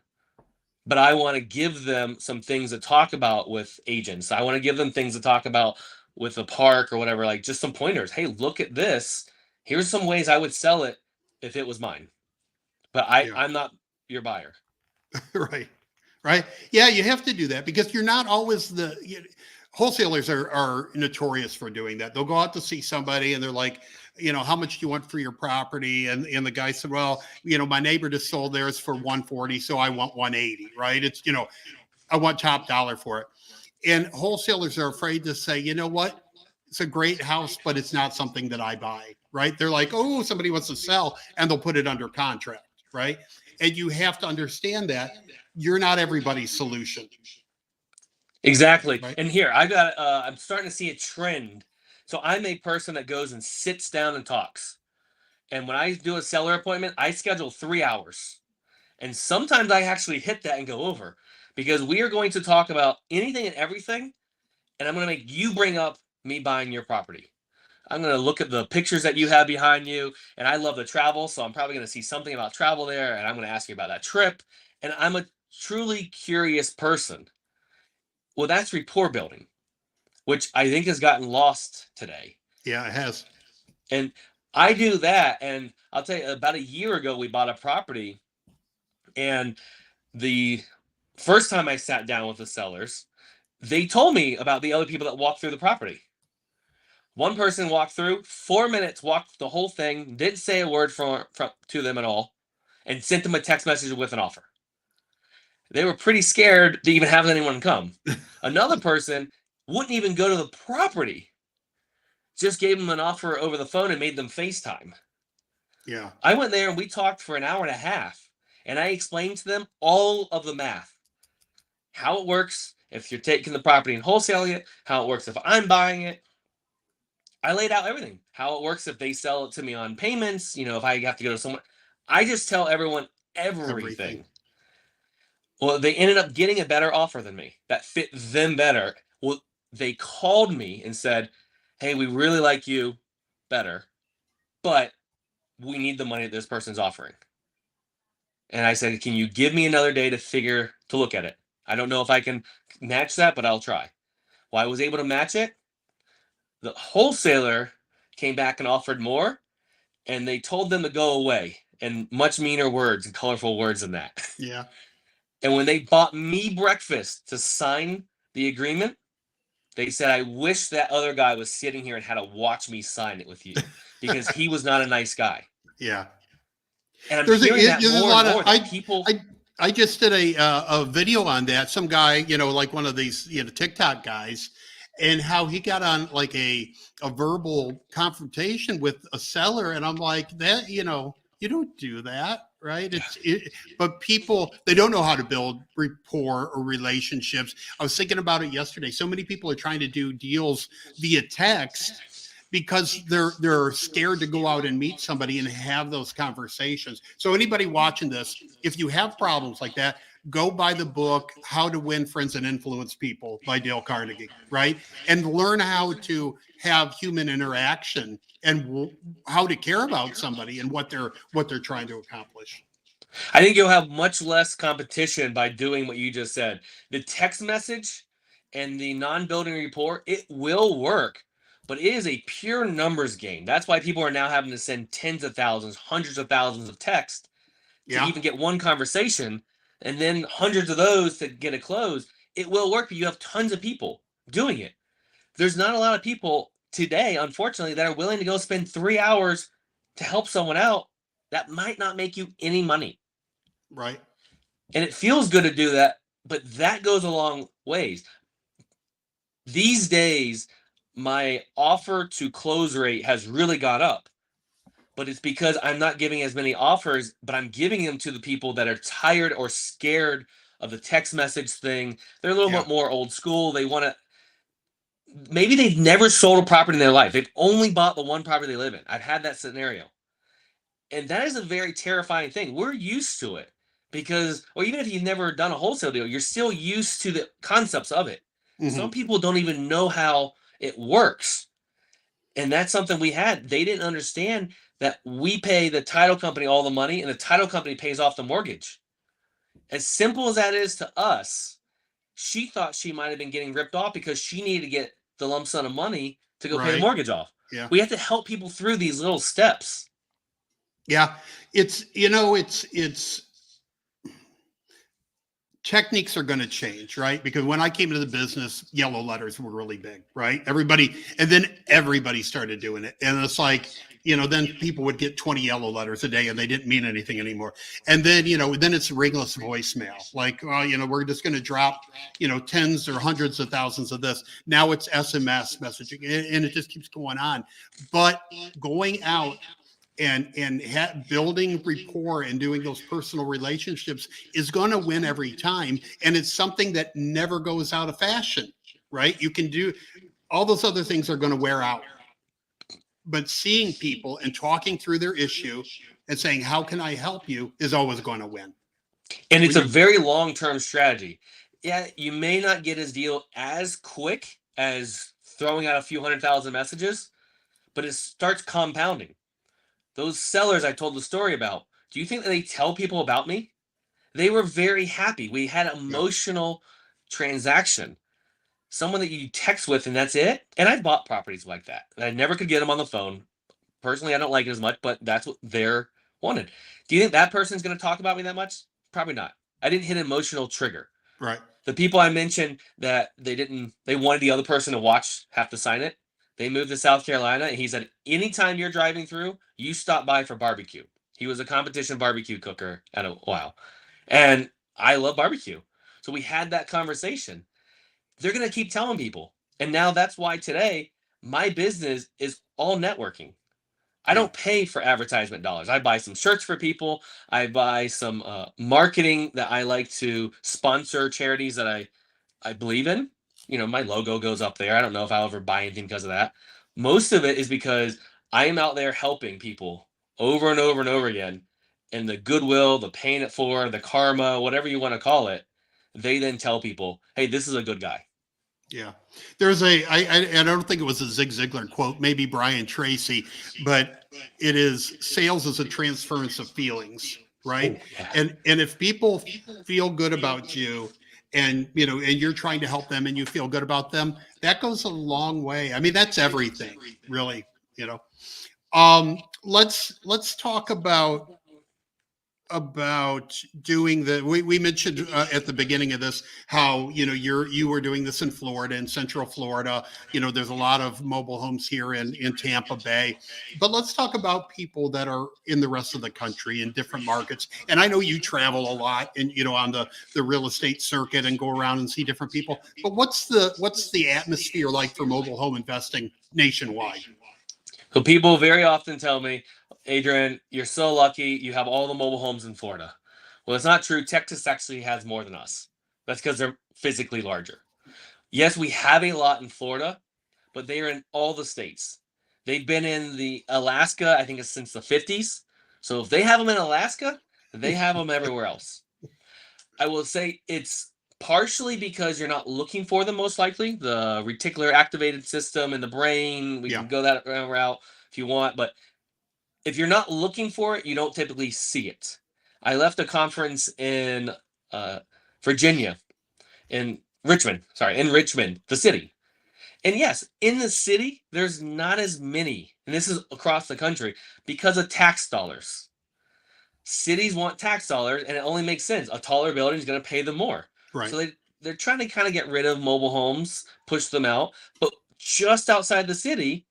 but I want to give them some things to talk about with agents. I want to give them things to talk about with the park or whatever, like just some pointers. Hey, look at this. Here's some ways I would sell it if it was mine, but I'm not your buyer. Right. Yeah, you have to do that because you're not always wholesalers are notorious for doing that. They'll go out to see somebody and they're like, how much do you want for your property? And the guy said, well, my neighbor just sold theirs for 140, so I want 180, right? It's, I want top dollar for it. And wholesalers are afraid to say, you know what? It's a great house, but it's not something that I buy, right? They're like, oh, somebody wants to sell, and they'll put it under contract, right? And you have to understand that you're not everybody's solution. Exactly. Right? And here, I'm starting to see a trend. So I'm a person that goes and sits down and talks. And when I do a seller appointment, I schedule 3 hours. And sometimes I actually hit that and go over because we are going to talk about anything and everything. And I'm going to make you bring up me buying your property. I'm going to look at the pictures that you have behind you. And I love to travel. So I'm probably going to see something about travel there. And I'm going to ask you about that trip. And I'm a truly curious person. Well, that's rapport building, which I think has gotten lost today. Yeah, it has. And I do that. And I'll tell you, about a year ago, we bought a property. And the first time I sat down with the sellers, they told me about the other people that walked through the property. One person walked through, 4 minutes, walked the whole thing, didn't say a word to them at all, and sent them a text message with an offer. They were pretty scared to even have anyone come. Another person wouldn't even go to the property. Just gave them an offer over the phone and made them FaceTime. Yeah. I went there and we talked for an hour and a half. And I explained to them all of the math. How it works if you're taking the property and wholesaling it. How it works if I'm buying it. I laid out everything. How it works if they sell it to me on payments. If I have to go to someone. I just tell everyone everything. Well, they ended up getting a better offer than me that fit them better. Well, they called me and said, hey, we really like you better, but we need the money that this person's offering. And I said, can you give me another day to look at it? I don't know if I can match that, but I'll try. Well, I was able to match it. The wholesaler came back and offered more, and they told them to go away in much meaner words and colorful words than that. Yeah. And when they bought me breakfast to sign the agreement, they said, I wish that other guy was sitting here and had to watch me sign it with you because he was not a nice guy. Yeah. And I'm hearing that more and more. People. I just did a video on that. Some guy, like one of these, TikTok guys, and how he got on like a verbal confrontation with a seller. And I'm like, that, you don't do that, right? But people, they don't know how to build rapport or relationships. I was thinking about it yesterday. So many people are trying to do deals via text because they're scared to go out and meet somebody and have those conversations. So anybody watching this, if you have problems like that, go buy the book, How to Win Friends and Influence People by Dale Carnegie, right? And learn how to have human interaction and how to care about somebody and what they're trying to accomplish. I think you'll have much less competition by doing what you just said. The text message and the non-building rapport, it will work, but it is a pure numbers game. That's why people are now having to send tens of thousands, hundreds of thousands of texts to Yeah. even get one conversation, and then hundreds of those to get a close. It will work, but you have tons of people doing it. There's not a lot of people today, unfortunately, that are willing to go spend 3 hours to help someone out that might not make you any money. Right. And it feels good to do that, but that goes a long ways. These days, my offer to close rate has really gone up, but it's because I'm not giving as many offers, but I'm giving them to the people that are tired or scared of the text message thing. They're a little Yeah. bit more old school. They want to, maybe they've never sold a property in their life. They've only bought the one property they live in. I've had that scenario. And that is a very terrifying thing. We're used to it because, or even if you've never done a wholesale deal, you're still used to the concepts of it. Some people don't even know how it works. And that's something we had. They didn't understand that we pay the title company all the money and the title company pays off the mortgage. As simple as that is to us, she thought she might have been getting ripped off because she needed to get the lump sum of money to go pay the Right. mortgage off. Yeah. We have to help people through these little steps. Yeah. It's techniques are going to change, right? Because when I came into the business, yellow letters were really big, right? And then everybody started doing it. And it's like, then people would get 20 yellow letters a day and they didn't mean anything anymore. And then, then it's ringless voicemail. Like, we're just going to drop, tens or hundreds of thousands of this. Now it's SMS messaging and it just keeps going on. But going out and building rapport and doing those personal relationships is going to win every time, and it's something that never goes out of fashion, right? You can do all those other things are going to wear out, but seeing people and talking through their issue and saying, how can I help you, is always going to win. And it's a very long-term strategy. Yeah, you may not get his deal as quick as throwing out a few 100,000 messages, but it starts compounding. Those sellers I told the story about, do you think that they tell people about me? They were very happy. We had an emotional transaction. Someone that you text with and that's it. And I bought properties like that. And I never could get them on the phone. Personally, I don't like it as much, but that's what they're wanted. Do you think that person's going to talk about me that much? Probably not. I didn't hit an emotional trigger. Right. The people I mentioned that they wanted the other person to watch have to sign it. They moved to South Carolina, and he said, anytime you're driving through, you stop by for barbecue. He was a competition barbecue cooker at a while. And I love barbecue. So we had that conversation. They're going to keep telling people. And now that's why today my business is all networking. I don't pay for advertisement dollars. I buy some shirts for people. I buy some marketing that I like to sponsor charities that I believe in. My logo goes up there. I don't know if I'll ever buy anything because of that. Most of it is because I am out there helping people over and over and over again. And the goodwill, the paying it forward, the karma, whatever you want to call it, they then tell people, hey, this is a good guy. Yeah. There's I don't think it was a Zig Ziglar quote, maybe Brian Tracy, but it is sales is a transference of feelings, right? Oh, yeah. And if people feel good about you and, and you're trying to help them and you feel good about them, that goes a long way. I mean, that's everything, really, Let's talk about doing we mentioned at the beginning of this how you were doing this in Florida, in Central Florida. There's a lot of mobile homes here in Tampa Bay, but let's talk about people that are in the rest of the country in different markets. And I know you travel a lot and on the real estate circuit and go around and see different people, but what's the atmosphere like for mobile home investing nationwide? So people very often tell me, Adrian, you're so lucky you have all the mobile homes in Florida. Well, it's not true. Texas actually has more than us. That's because they're physically larger. Yes, we have a lot in Florida, but they are in all the states. They've been in the Alaska, I think it's since the 50s. So if they have them in Alaska, they have them everywhere else. I will say it's partially because you're not looking for them, most likely. The reticular activated system in the brain, we can go that route if you want. But if you're not looking for it, you don't typically see it. I left a conference in Virginia, and Richmond, the city. And yes, in the city, there's not as many, and this is across the country, because of tax dollars. Cities want tax dollars, and it only makes sense. A taller building is going to pay them more. Right. So they're trying to kind of get rid of mobile homes, push them out. But just outside the city,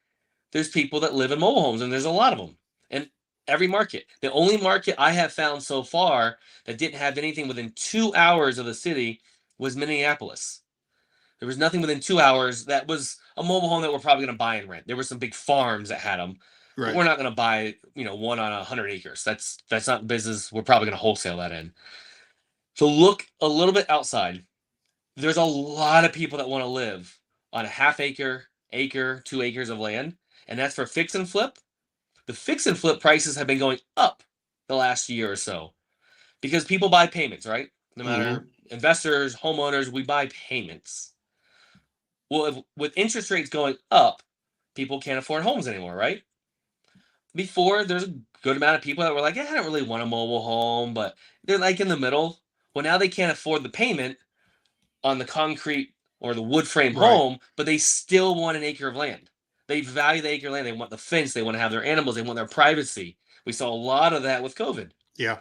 there's people that live in mobile homes, and there's a lot of them. And every market. The only market I have found so far that didn't have anything within 2 hours of the city was Minneapolis. There was nothing within 2 hours that was a mobile home that we're probably going to buy and rent. There were some big farms that had them. But Right. we're not going to buy, one on 100 acres. That's not business. We're probably going to wholesale that in. So look a little bit outside. There's a lot of people that want to live on a half acre, 2 acres of land, and that's for fix and flip. The fix and flip prices have been going up the last year or so because people buy payments, right? No matter investors, homeowners, we buy payments. Well, with interest rates going up, people can't afford homes anymore, right? Before, there's a good amount of people that were like, I don't really want a mobile home, but they're like in the middle. Well, now they can't afford the payment on the concrete or the wood frame home, but they still want an acre of land. They value the acre of land. They want the fence. They want to have their animals. They want their privacy. We saw a lot of that with COVID. Yeah.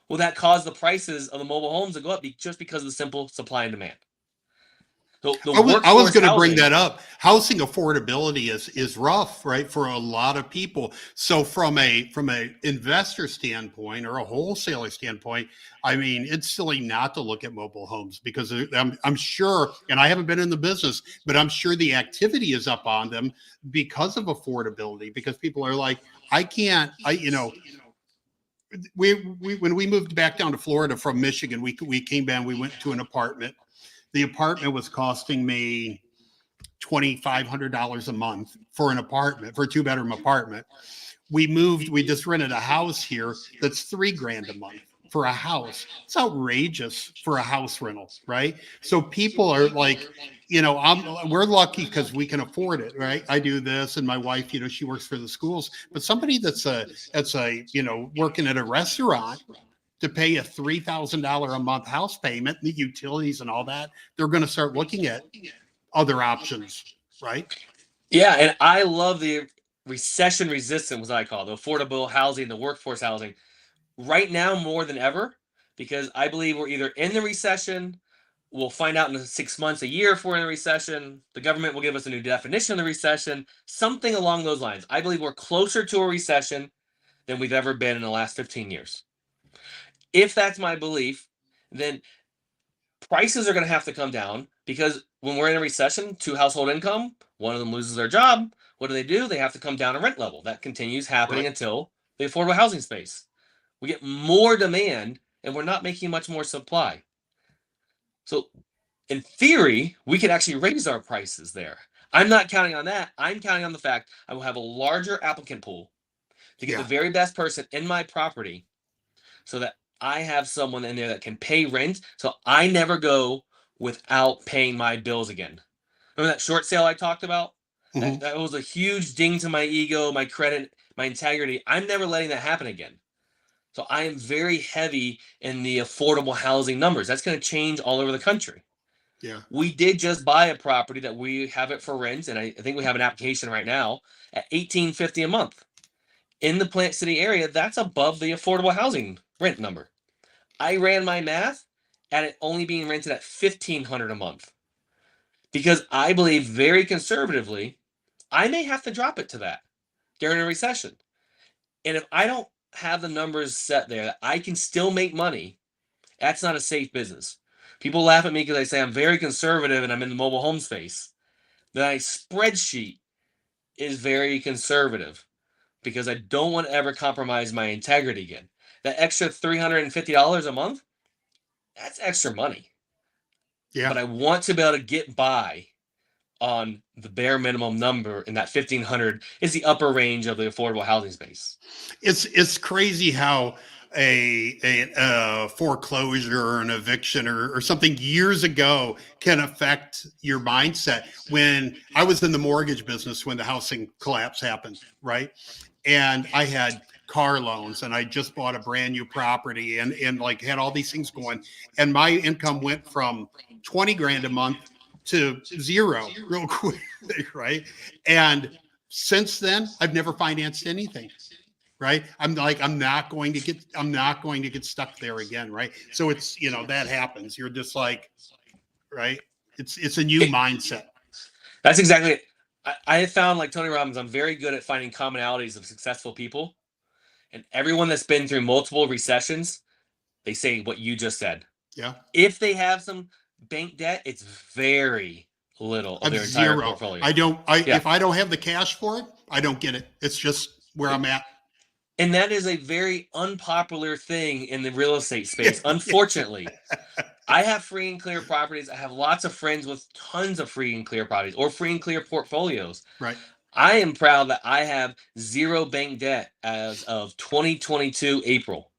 Well, that caused the prices of the mobile homes to go up just because of the simple supply and demand. So I was going to bring that up. Housing affordability is rough, right, for a lot of people. So from a investor standpoint or a wholesaler standpoint, I mean, it's silly not to look at mobile homes because I'm sure, and I haven't been in the business, but I'm sure the activity is up on them because of affordability. Because people are like, we when we moved back down to Florida from Michigan, we came back, we went to an apartment. The apartment was costing me $2,500 a month for an apartment, for a 2-bedroom apartment. We just rented a house here that's $3,000 a month for a house. It's outrageous for a house rental, right? So people are like, we're lucky because we can afford it, right? I do this, and my wife, she works for the schools. But somebody that's working at a restaurant, to pay a $3,000 a month house payment, the utilities and all that, they're going to start looking at other options, right? Yeah, and I love the recession resistant, what I call the affordable housing, the workforce housing, right now more than ever, because I believe we're either in the recession, we'll find out in 6 months, a year if we're in a recession, the government will give us a new definition of the recession, something along those lines. I believe we're closer to a recession than we've ever been in the last 15 years. If that's my belief, then prices are going to have to come down because when we're in a recession, 2 household income, one of them loses their job. What do? They have to come down a rent level. That continues happening until the affordable housing space. We get more demand and we're not making much more supply. So in theory, we could actually raise our prices there. I'm not counting on that. I'm counting on the fact I will have a larger applicant pool to get the very best person in my property so that I have someone in there that can pay rent, so I never go without paying my bills again. Remember that short sale I talked about? Mm-hmm. That was a huge ding to my ego, my credit, my integrity. I'm never letting that happen again. So I am very heavy in the affordable housing numbers. That's going to change all over the country. Yeah. We did just buy a property that we have it for rent, and I think we have an application right now at $1,850 a month. In the Plant City area, that's above the affordable housing rent number. I ran my math at it only being rented at $1,500 a month because I believe very conservatively, I may have to drop it to that during a recession. And if I don't have the numbers set there that I can still make money, that's not a safe business. People laugh at me because I say I'm very conservative and I'm in the mobile home space. My spreadsheet is very conservative because I don't want to ever compromise my integrity again. That extra $350 a month, that's extra money. Yeah. But I want to be able to get by on the bare minimum number, and that $1,500 is the upper range of the affordable housing space. It's crazy how a foreclosure or an eviction or something years ago can affect your mindset. When I was in the mortgage business, when the housing collapse happened, right? And I had car loans and I just bought a brand new property and like had all these things going. And my income went from 20 grand a month to zero real quick, right? And since then, I've never financed anything. Right. I'm not going to get stuck there again. Right. So it's, that happens. You're just like, right. It's a new mindset. That's exactly it. I have found, like Tony Robbins, I'm very good at finding commonalities of successful people. And everyone that's been through multiple recessions, they say what you just said. Yeah. If they have some bank debt, it's very little of their entire portfolio. If I don't have the cash for it, I don't get it. It's just where I'm at. And that is a very unpopular thing in the real estate space, unfortunately. I have free and clear properties. I have lots of friends with tons of free and clear properties or free and clear portfolios. Right. I am proud that I have zero bank debt as of 2022 April.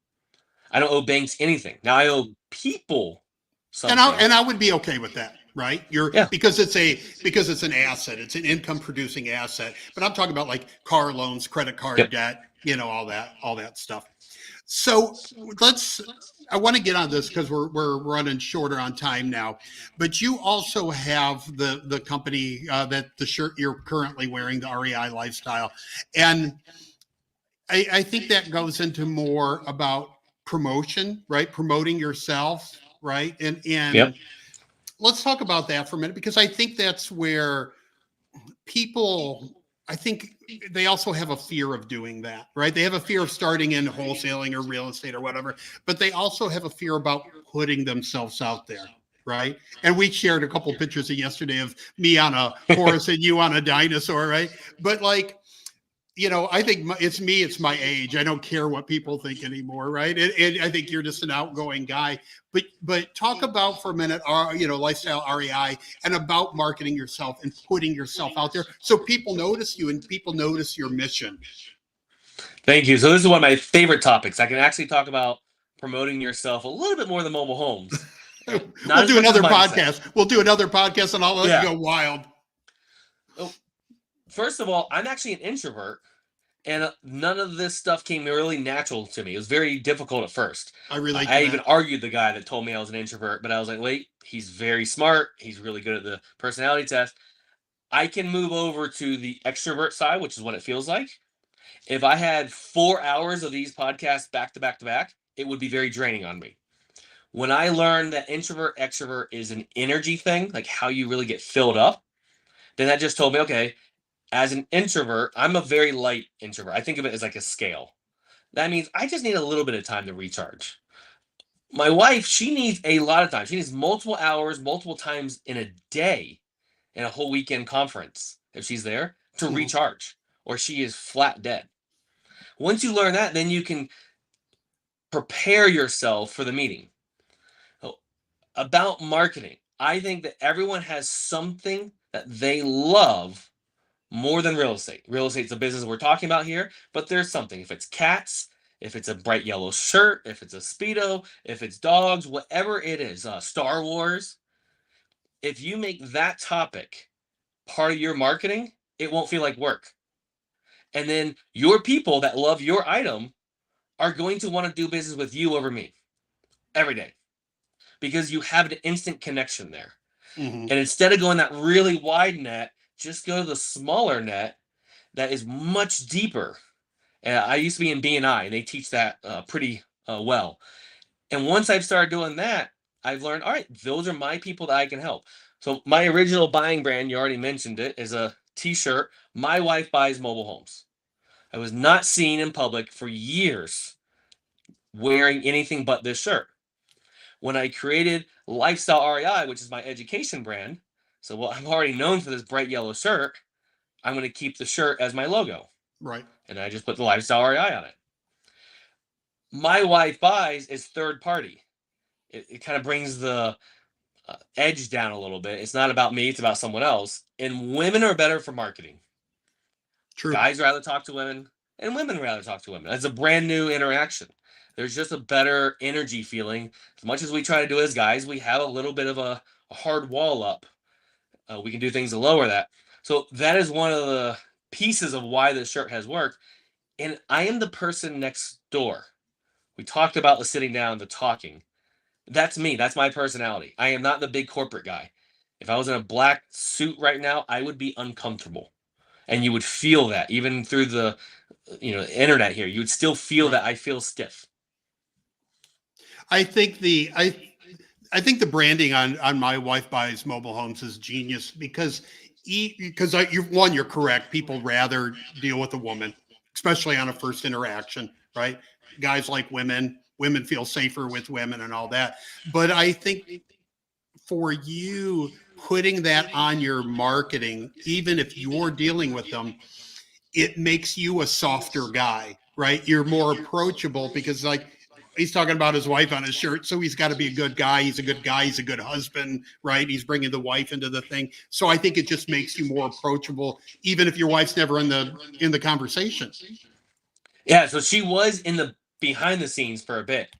I don't owe banks anything. Now I owe people something. And I would be okay with that, right? Because it's an asset. It's an income producing asset. But I'm talking about like car loans, credit card debt, all that stuff. So I want to get on this because we're running shorter on time now. But you also have the company that the shirt you're currently wearing, the REI Lifestyle. And I think that goes into more about promotion, right? Promoting yourself, right? And let's talk about that for a minute, because I think that's where people, I think they also have a fear of doing that, right? They have a fear of starting in wholesaling or real estate or whatever, but they also have a fear about putting themselves out there, right? And we shared a couple pictures yesterday of me on a horse and you on a dinosaur, right? But like, I think it's my age. I don't care what people think anymore, right? And I think you're just an outgoing guy. But talk about for a minute, Lifestyle REI, and about marketing yourself and putting yourself out there so people notice you and people notice your mission. Thank you. So this is one of my favorite topics. I can actually talk about promoting yourself a little bit more than mobile homes. We'll do another podcast. We'll do another podcast and I'll let you go wild. First of all, I'm actually an introvert, and none of this stuff came really natural to me. It was very difficult at first. I even argued the guy that told me I was an introvert, but I was like, wait, he's very smart. He's really good at the personality test. I can move over to the extrovert side, which is what it feels like. If I had 4 hours of these podcasts back to back to back, it would be very draining on me. When I learned that introvert, extrovert is an energy thing, like how you really get filled up, then that just told me, okay, as an introvert, I'm a very light introvert. I think of it as like a scale. That means I just need a little bit of time to recharge. My wife, she needs a lot of time. She needs multiple hours, multiple times in a day, in a whole weekend conference, if she's there, to recharge, or she is flat dead. Once you learn that, then you can prepare yourself for the meeting. About marketing, I think that everyone has something that they love more than real estate. Real estate's a business we're talking about here, but there's something. If it's cats, if it's a bright yellow shirt, if it's a Speedo, if it's dogs, whatever it is, Star Wars, if you make that topic part of your marketing, it won't feel like work. And then your people that love your item are going to want to do business with you over me every day, because you have an instant connection there. And instead of going that really wide net, just go to the smaller net that is much deeper. And I used to be in B&I, and they teach that pretty well. And once I've started doing that, I've learned, all right, those are my people that I can help. So my original buying brand, you already mentioned it, is a t-shirt. My wife buys mobile homes. I was not seen in public for years wearing anything but this shirt. When I created Lifestyle REI, which is my education brand, so I'm already known for this bright yellow shirt, I'm going to keep the shirt as my logo. Right. And I just put the Lifestyle REI on it. My wife buys is third party. It kind of brings the edge down a little bit. It's not about me, it's about someone else. And women are better for marketing. True. Guys rather talk to women, and women rather talk to women. It's a brand new interaction. There's just a better energy feeling. As much as we try to do as guys, we have a little bit of a hard wall up. We can do things to lower that. So that is one of the pieces of why this shirt has worked. And I am the person next door. We talked about the sitting down, the talking. That's me. That's my personality. I am not the big corporate guy. If I was in a black suit right now, I would be uncomfortable. And you would feel that even through the internet here. You would still feel that I feel stiff. I think I think the branding on My Wife Buys Mobile Homes is genius because you're correct. People rather deal with a woman, especially on a first interaction, right? Guys like women. Women feel safer with women and all that. But I think for you putting that on your marketing, even if you're dealing with them, it makes you a softer guy, right? You're more approachable because like he's talking about his wife on his shirt, so he's got to be a good guy. He's a good guy. He's a good husband, right? He's bringing the wife into the thing. So I think it just makes you more approachable, even if your wife's never in the conversation. Yeah, so she was in the behind the scenes for a bit.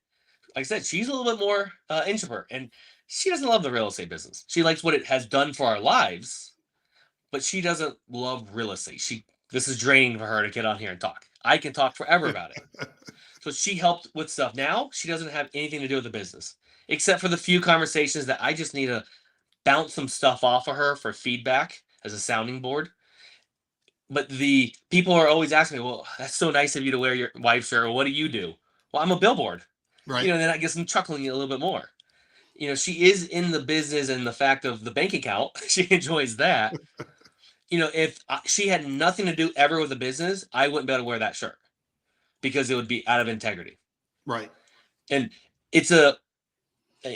Like I said, she's a little bit more introvert, and she doesn't love the real estate business. She likes what it has done for our lives, but she doesn't love real estate. This is draining for her to get on here and talk. I can talk forever about it. So she helped with stuff. Now she doesn't have anything to do with the business, except for the few conversations that I just need to bounce some stuff off of her for feedback as a sounding board. But the people are always asking me, well, that's so nice of you to wear your wife's shirt. Well, what do you do? Well, I'm a billboard. Right. And then I guess I'm chuckling a little bit more. She is in the business and the fact of the bank account. She enjoys that. If she had nothing to do ever with the business, I wouldn't be able to wear that shirt because it would be out of integrity. Right. And it's an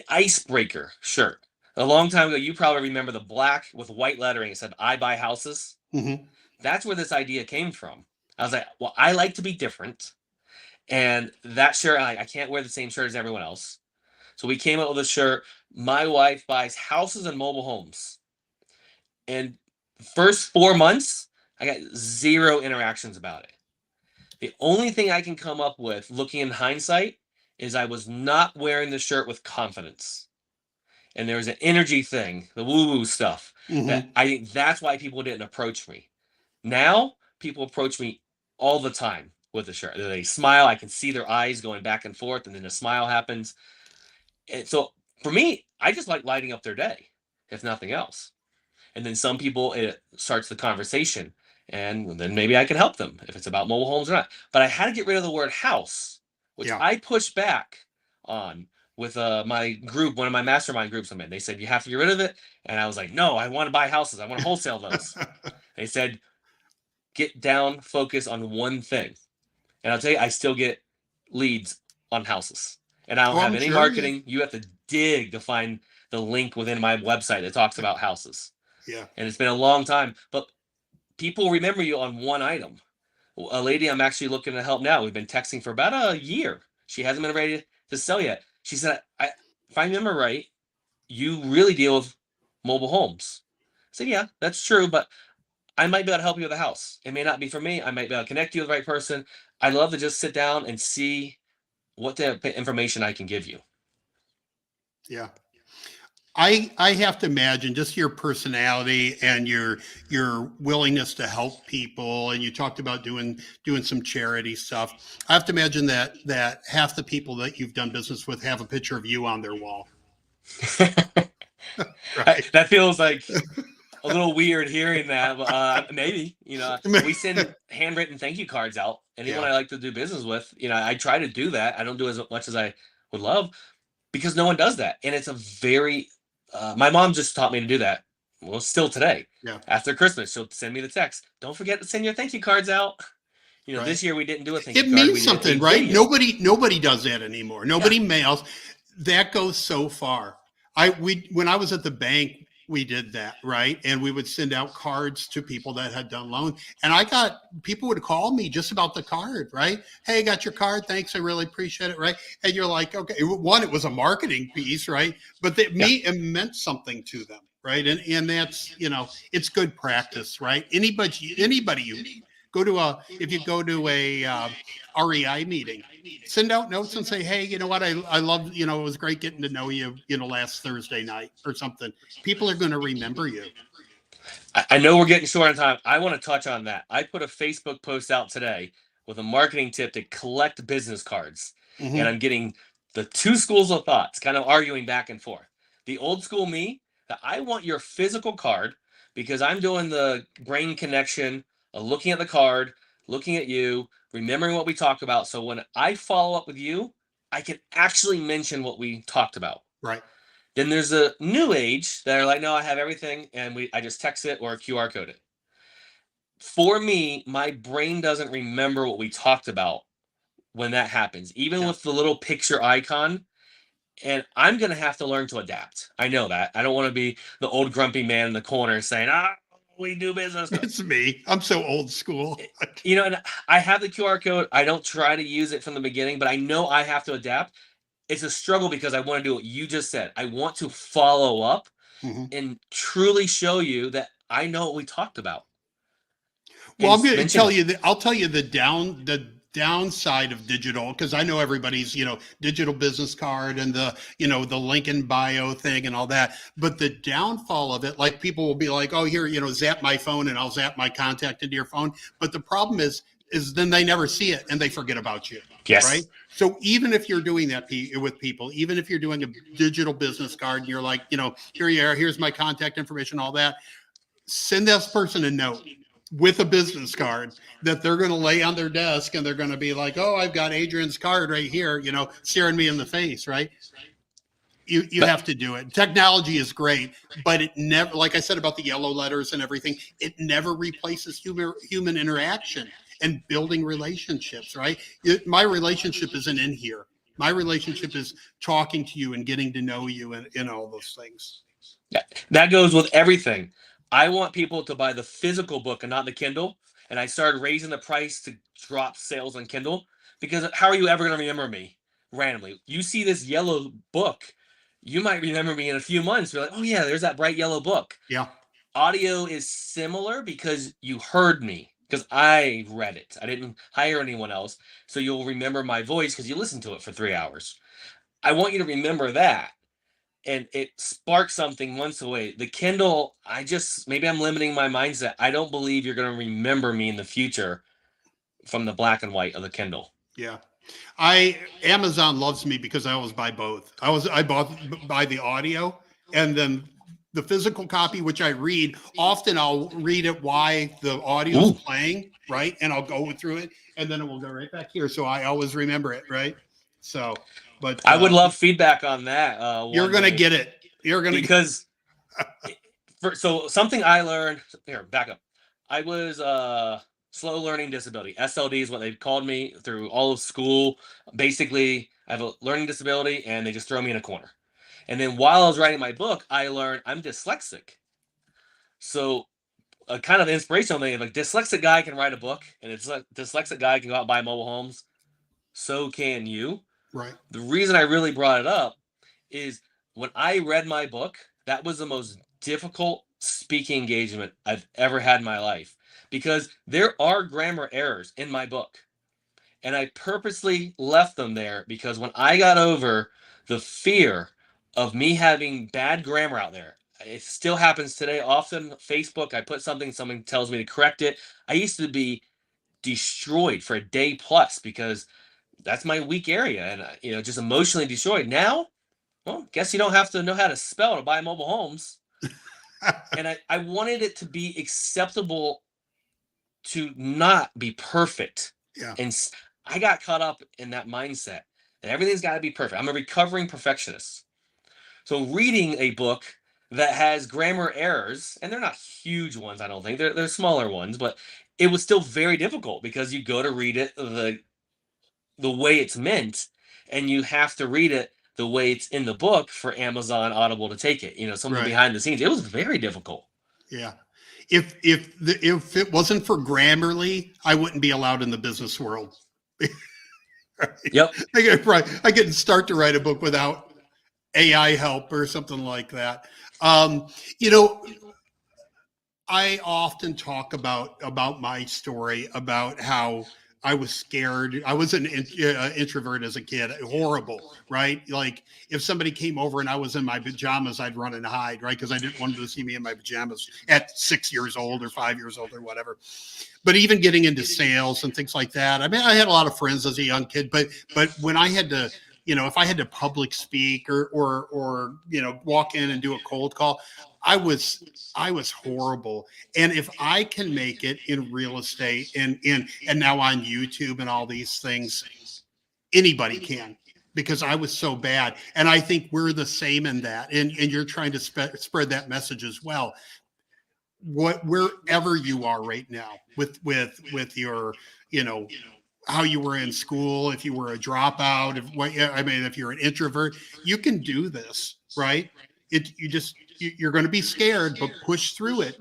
icebreaker shirt. A long time ago, you probably remember the black with white lettering. It said, I buy houses. Mm-hmm. That's where this idea came from. I was like, well, I like to be different. And that shirt, I can't wear the same shirt as everyone else. So we came up with a shirt. My wife buys houses and mobile homes. And first 4 months, I got 0 interactions about it. The only thing I can come up with, looking in hindsight, is I was not wearing the shirt with confidence. And there was an energy thing, the woo-woo stuff. Mm-hmm. That I think that's why people didn't approach me. Now, people approach me all the time with the shirt. They smile. I can see their eyes going back and forth, and then a smile happens. And so for me, I just like lighting up their day, if nothing else. And then some people, it starts the conversation, and then maybe I can help them if it's about mobile homes or not. But I had to get rid of the word house, which I pushed back on with my group, one of my mastermind groups I'm in. They said, you have to get rid of it. And I was like, no, I want to buy houses. I want to wholesale those. They said, get down, focus on one thing. And I'll tell you, I still get leads on houses. And I don't have any marketing. You have to dig to find the link within my website that talks about houses. Yeah. And it's been a long time. But people remember you on one item. A lady I'm actually looking to help now, we've been texting for about a year. She hasn't been ready to sell yet. She said, if I remember right, you really deal with mobile homes. I said, yeah, that's true, but I might be able to help you with a house. It may not be for me. I might be able to connect you with the right person. I'd love to just sit down and see what the information I can give you. Yeah. I have to imagine just your personality and your willingness to help people, and you talked about doing some charity stuff. I have to imagine that half the people that you've done business with have a picture of you on their wall. Right. That feels like a little weird hearing that, but maybe, we send handwritten thank you cards out. Anyone I like to do business with, I try to do that. I don't do as much as I would love because no one does that. And it's a very, my mom just taught me to do that. Well, still today, after Christmas, she'll send me the text. Don't forget to send your thank you cards out. This year we didn't do a thank you card. It means something, right? Nobody does that anymore. Nobody mails. That goes so far. When I was at the bank, we did that, right? And we would send out cards to people that had done loans. And people would call me just about the card, right? Hey, I got your card. Thanks. I really appreciate it, right? And you're like, okay, one, it was a marketing piece, right? But it meant something to them, right? And that's, it's good practice, right? Anybody you if you go to a REI meeting, send out notes and say, hey, you know what? I love, it was great getting to know you, last Thursday night or something. People are going to remember you. I know we're getting short on time. I want to touch on that. I put a Facebook post out today with a marketing tip to collect business cards. Mm-hmm. And I'm getting the two schools of thoughts kind of arguing back and forth. The old school me, that I want your physical card because I'm doing the brain connection of looking at the card, looking at you, remembering what we talked about. So when I follow up with you, I can actually mention what we talked about. Right. Then there's a new age that are like, no, I have everything, and I just text it or QR code it. For me, my brain doesn't remember what we talked about when that happens, even with the little picture icon. And I'm going to have to learn to adapt. I know that. I don't want to be the old grumpy man in the corner saying, we do business. It's me. I'm so old school. And I have the QR code. I don't try to use it from the beginning, but I know I have to adapt. It's a struggle because I want to do what you just said. I want to follow up and truly show you that I know what we talked about. Well, I'm going to tell you that I'll tell you the downside of digital, because I know everybody's, digital business card and the link in bio thing and all that. But the downfall of it, like people will be like, oh, here, zap my phone and I'll zap my contact into your phone. But the problem is then they never see it and they forget about you. Yes. Right. So even if you're doing that with people, even if you're doing a digital business card and you're like, here you are, here's my contact information, all that, send this person a note with a business card that they're going to lay on their desk and they're going to be like, oh, I've got Adrian's card right here, staring me in the face. Right. You have to do it. Technology is great, but it never, like I said about the yellow letters and everything, it never replaces human interaction and building relationships, right? My relationship isn't in here. My relationship is talking to you and getting to know you and all those things. Yeah, that goes with everything. I want people to buy the physical book and not the Kindle. And I started raising the price to drop sales on Kindle because how are you ever going to remember me randomly? You see this yellow book, you might remember me in a few months. You're like, oh yeah, there's that bright yellow book. Yeah. Audio is similar because you heard me. Because I read it. I didn't hire anyone else. So you'll remember my voice because you listened to it for 3 hours. I want you to remember that. And it sparks something once away. The Kindle, maybe I'm limiting my mindset. I don't believe you're going to remember me in the future from the black and white of the Kindle. Yeah. Amazon loves me because I always buy both. I buy the audio and then the physical copy, which I read. Often I'll read it while the audio is playing, right? And I'll go through it, and then it will go right back here. So I always remember it, right? So, but I would love feedback on that. You're going to get it. You're going to because so something I learned here. Back up. I was slow learning disability. SLD is what they've called me through all of school. Basically, I have a learning disability, and they just throw me in a corner. And then while I was writing my book, I learned I'm dyslexic. So a kind of inspirational thing, like dyslexic guy can write a book, and it's like dyslexic guy can go out and buy mobile homes. So can you. Right. The reason I really brought it up is when I read my book, that was the most difficult speaking engagement I've ever had in my life because there are grammar errors in my book. And I purposely left them there because when I got over the fear of me having bad grammar out there, it still happens today. Often Facebook, I put something, someone tells me to correct it. I used to be destroyed for a day plus because that's my weak area and, just emotionally destroyed. Now, well, guess you don't have to know how to spell to buy mobile homes. And I wanted it to be acceptable to not be perfect. Yeah. And I got caught up in that mindset and everything's got to be perfect. I'm a recovering perfectionist. So reading a book that has grammar errors, and they're not huge ones, I don't think. They're smaller ones, but it was still very difficult because you go to read it the way it's meant, and you have to read it the way it's in the book for Amazon Audible to take it. Something behind the scenes. It was very difficult. Yeah. If it wasn't for Grammarly, I wouldn't be allowed in the business world. Right? Yep. I couldn't start to write a book without AI help or something like that. I often talk about my story, about how I was scared. I was an introvert as a kid, horrible, right? Like if somebody came over and I was in my pajamas, I'd run and hide, right? Because I didn't want them to see me in my pajamas at 6 years old or 5 years old or whatever. But even getting into sales and things like that, I mean, I had a lot of friends as a young kid, but when I had to if I had to public speak or walk in and do a cold call, I was horrible. And if I can make it in real estate and now on YouTube and all these things, anybody can, because I was so bad. And I think we're the same in that. And you're trying to spread that message as well. Wherever you are right now with your, how you were in school, if you were a dropout, if you're an introvert, you can do this, right? You're going to be scared, but push through it.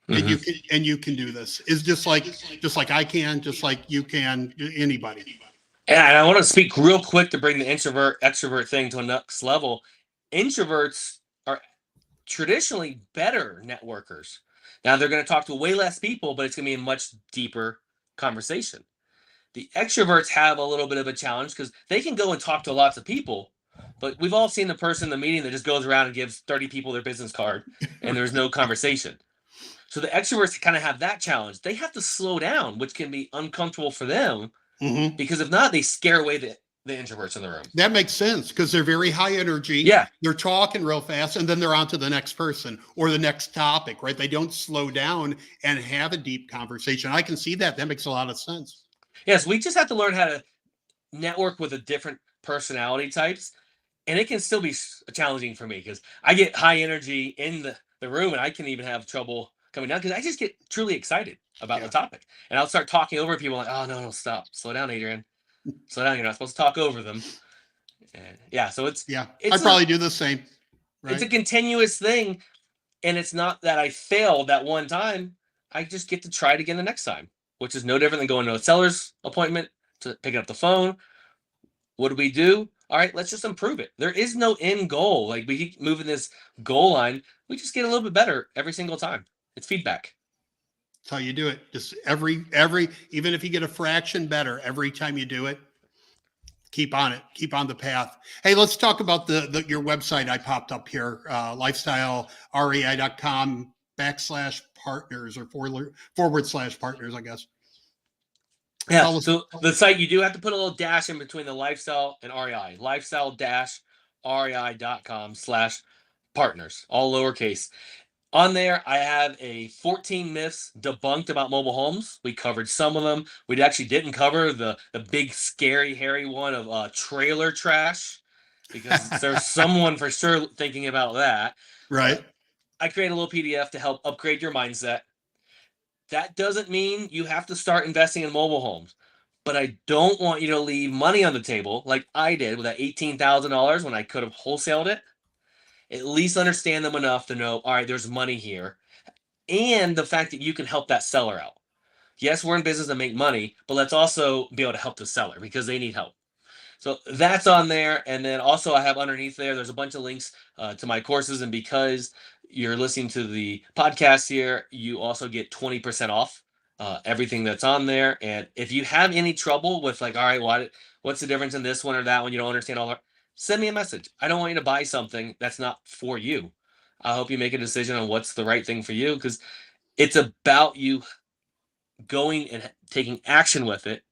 And you can do this. It's just like I can, just like you can, anybody. And I want to speak real quick to bring the introvert extrovert thing to a next level. Introverts are traditionally better networkers. Now they're going to talk to way less people, but it's going to be a much deeper conversation. The extroverts have a little bit of a challenge because they can go and talk to lots of people, but we've all seen the person in the meeting that just goes around and gives 30 people their business card and there's no conversation. So the extroverts kind of have that challenge. They have to slow down, which can be uncomfortable for them because if not, they scare away the introverts in the room. That makes sense because they're very high energy. Yeah. They're talking real fast and then they're on to the next person or the next topic, right? They don't slow down and have a deep conversation. I can see that. That makes a lot of sense. Yes, we just have to learn how to network with the different personality types. And it can still be challenging for me because I get high energy in the room and I can even have trouble coming down because I just get truly excited about the topic. And I'll start talking over people like, oh, no, stop. Slow down, Adrian. Slow down. You're not supposed to talk over them. And so it's I probably do the same. Right? It's a continuous thing. And it's not that I failed that one time. I just get to try it again the next time, which is no different than going to a seller's appointment to pick up the phone. What do we do? All right, let's just improve it. There is no end goal. Like we keep moving this goal line. We just get a little bit better every single time. It's feedback. That's how you do it. Just every, even if you get a fraction better, every time you do it, keep on it. Keep on the path. Hey, let's talk about your website. I popped up here, lifestylerei.com/partners or /partners, I guess. Yeah, so the site, you do have to put a little dash in between the lifestyle and REI. lifestyle-rei.com/partners, all lowercase. On there, I have 14 myths debunked about mobile homes. We covered some of them. We actually didn't cover the big, scary, hairy one of trailer trash because there's someone for sure thinking about that. Right. I create a little PDF to help upgrade your mindset. That doesn't mean you have to start investing in mobile homes, but I don't want you to leave money on the table like I did with that $18,000 when I could have wholesaled it. At least understand them enough to know, all right, there's money here. And the fact that you can help that seller out. Yes, we're in business to make money, but let's also be able to help the seller because they need help. So that's on there. And then also I have underneath there's a bunch of links to my courses. And because you're listening to the podcast here, you also get 20% off everything that's on there. And if you have any trouble with like, all right, what's the difference in this one or that one? You don't understand all that. Send me a message. I don't want you to buy something that's not for you. I hope you make a decision on what's the right thing for you because it's about you going and taking action with it,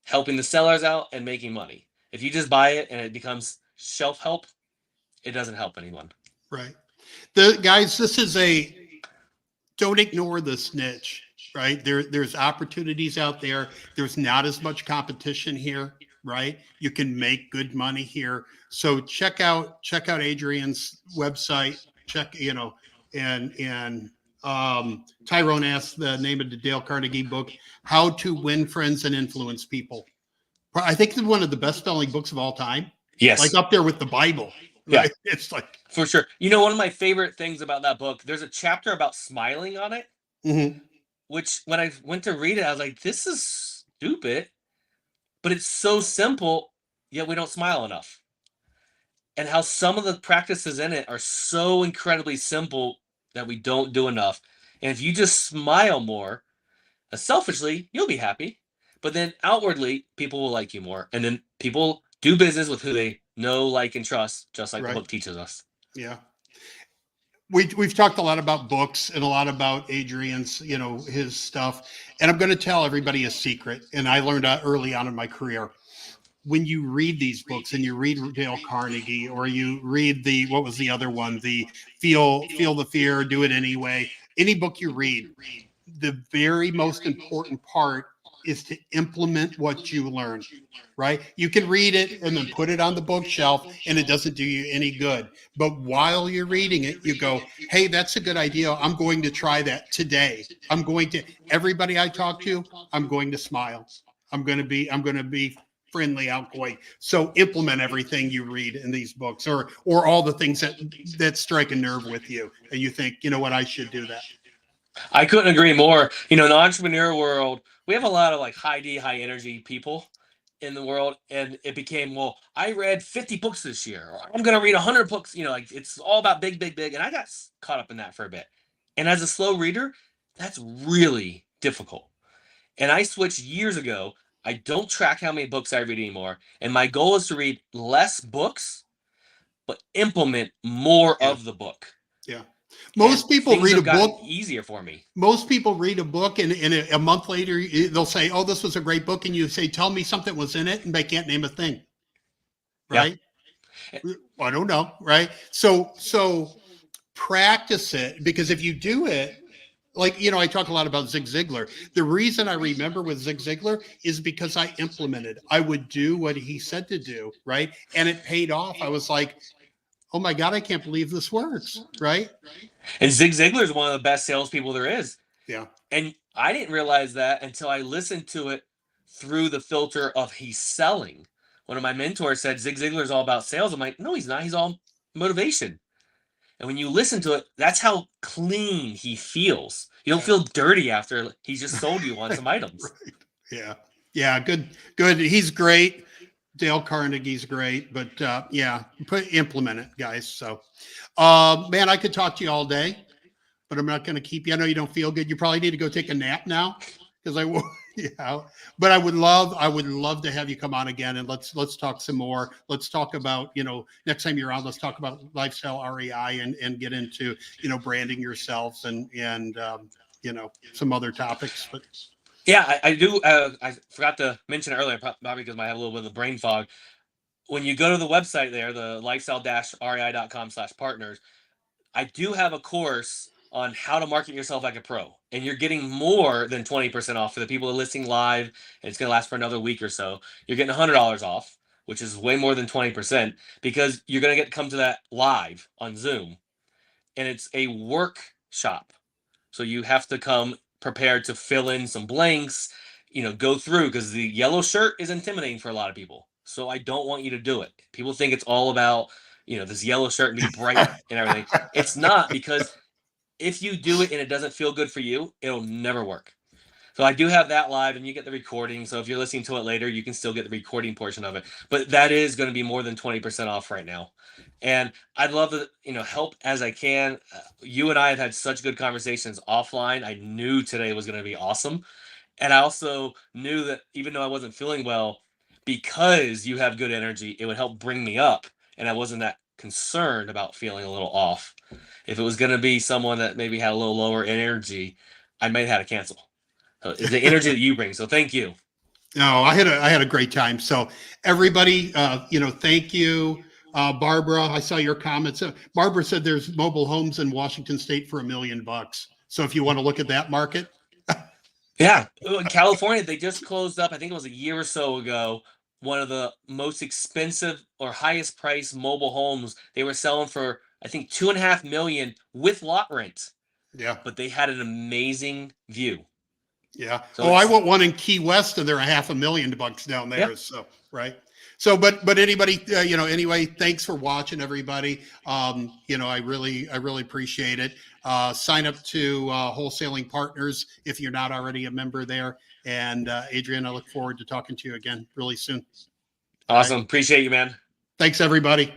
helping the sellers out and making money. If you just buy it and it becomes shelf help, it doesn't help anyone. Right. Guys, this is don't ignore this niche, right? There's opportunities out there. There's not as much competition here, right? You can make good money here. So check out Adrian's website, Tyrone asked the name of the Dale Carnegie book, How to Win Friends and Influence People. I think it's one of the best-selling books of all time. Yes. Like up there with the Bible. Right? Yeah. It's like. For sure. One of my favorite things about that book, there's a chapter about smiling on it, which when I went to read it, I was like, this is stupid, but it's so simple, yet we don't smile enough. And how some of the practices in it are so incredibly simple that we don't do enough. And if you just smile more, selfishly, you'll be happy. But then outwardly, people will like you more. And then people do business with who they know, like, and trust, just like the book teaches us. Yeah. We've talked a lot about books and a lot about Adrian's, his stuff. And I'm going to tell everybody a secret. And I learned early on in my career. when you read these books and you read Dale Carnegie, or you read what was the other one? The Feel the Fear, Do It Anyway. Any book you read, the very most important part is to implement what you learn, right? You can read it and then put it on the bookshelf and it doesn't do you any good. But while you're reading it, you go, hey, that's a good idea. I'm going to try that today. Everybody I talk to, I'm going to smile. I'm going to be friendly, outgoing. So implement everything you read in these books, or all the things that strike a nerve with you, and you think, you know what, I should do that. I couldn't agree more. In the entrepreneur world, we have a lot of like high energy people in the world, and it became, well, I read 50 books this year, or I'm going to read 100 books. Like it's all about big, and I got caught up in that for a bit. And as a slow reader, that's really difficult. And I switched years ago. I don't track how many books I read anymore. And my goal is to read less books, but implement more of the book. Yeah. Most people read a book. Easier for me. Most people read a book and a month later, they'll say, oh, this was a great book. And you say, tell me something was in it. And they can't name a thing. Right. Yeah. I don't know. Right. So practice it, because if you do it, like, I talk a lot about Zig Ziglar. The reason I remember with Zig Ziglar is because I implemented. I would do what he said to do, right? And it paid off. I was like, oh my God, I can't believe this works, right? And Zig Ziglar is one of the best salespeople there is. Yeah. And I didn't realize that until I listened to it through the filter of he's selling. One of my mentors said Zig Ziglar is all about sales. I'm like, no, he's not. He's all motivation. And when you listen to it, that's how clean he feels. You don't feel dirty after he's just sold you on some items. Right. Yeah. Yeah. Good. He's great. Dale Carnegie's great, but implement it, guys. So, man, I could talk to you all day, but I'm not going to keep you. I know you don't feel good. You probably need to go take a nap now, because I will. Yeah, but I would love to have you come on again, and let's talk some more. Let's talk about, next time you're on, let's talk about lifestyle REI and get into, branding yourselves and some other topics. But yeah, I do. I forgot to mention it earlier, probably because I have a little bit of brain fog. When you go to the website there, the lifestyle-rei.com/partners, I do have a course on how to market yourself like a pro. And you're getting more than 20% off for the people that are listening live, and it's going to last for another week or so. You're getting $100 off, which is way more than 20%, because you're going to get to come to that live on Zoom. And it's a workshop. So you have to come prepared to fill in some blanks, go through, because the yellow shirt is intimidating for a lot of people. So I don't want you to do it. People think it's all about, this yellow shirt and be bright and everything. It's not, because if you do it and it doesn't feel good for you, it'll never work. So I do have that live, and you get the recording. So if you're listening to it later, you can still get the recording portion of it. But that is going to be more than 20% off right now. And I'd love to, help as I can. You and I have had such good conversations offline. I knew today was going to be awesome. And I also knew that even though I wasn't feeling well, because you have good energy, it would help bring me up. And I wasn't that concerned about feeling a little off. If it was going to be someone that maybe had a little lower energy, I might have had to cancel. So it's the energy that you bring. So thank you. No, I had a great time. So everybody, thank you. Barbara, I saw your comments. Barbara said there's mobile homes in Washington State for $1 million. So if you want to look at that market. Yeah. In California, they just closed up, I think it was a year or so ago, one of the most expensive or highest priced mobile homes. They were selling for, I think, $2.5 million with lot rent. Yeah. But they had an amazing view. Yeah. So I want one in Key West, and they're $500,000 down there. Yeah. So, right. So, but anybody, anyway, thanks for watching, everybody. I really appreciate it. Sign up to Wholesaling Partners if you're not already a member there. And Adrian, I look forward to talking to you again really soon. Awesome. Right. Appreciate you, man. Thanks, everybody.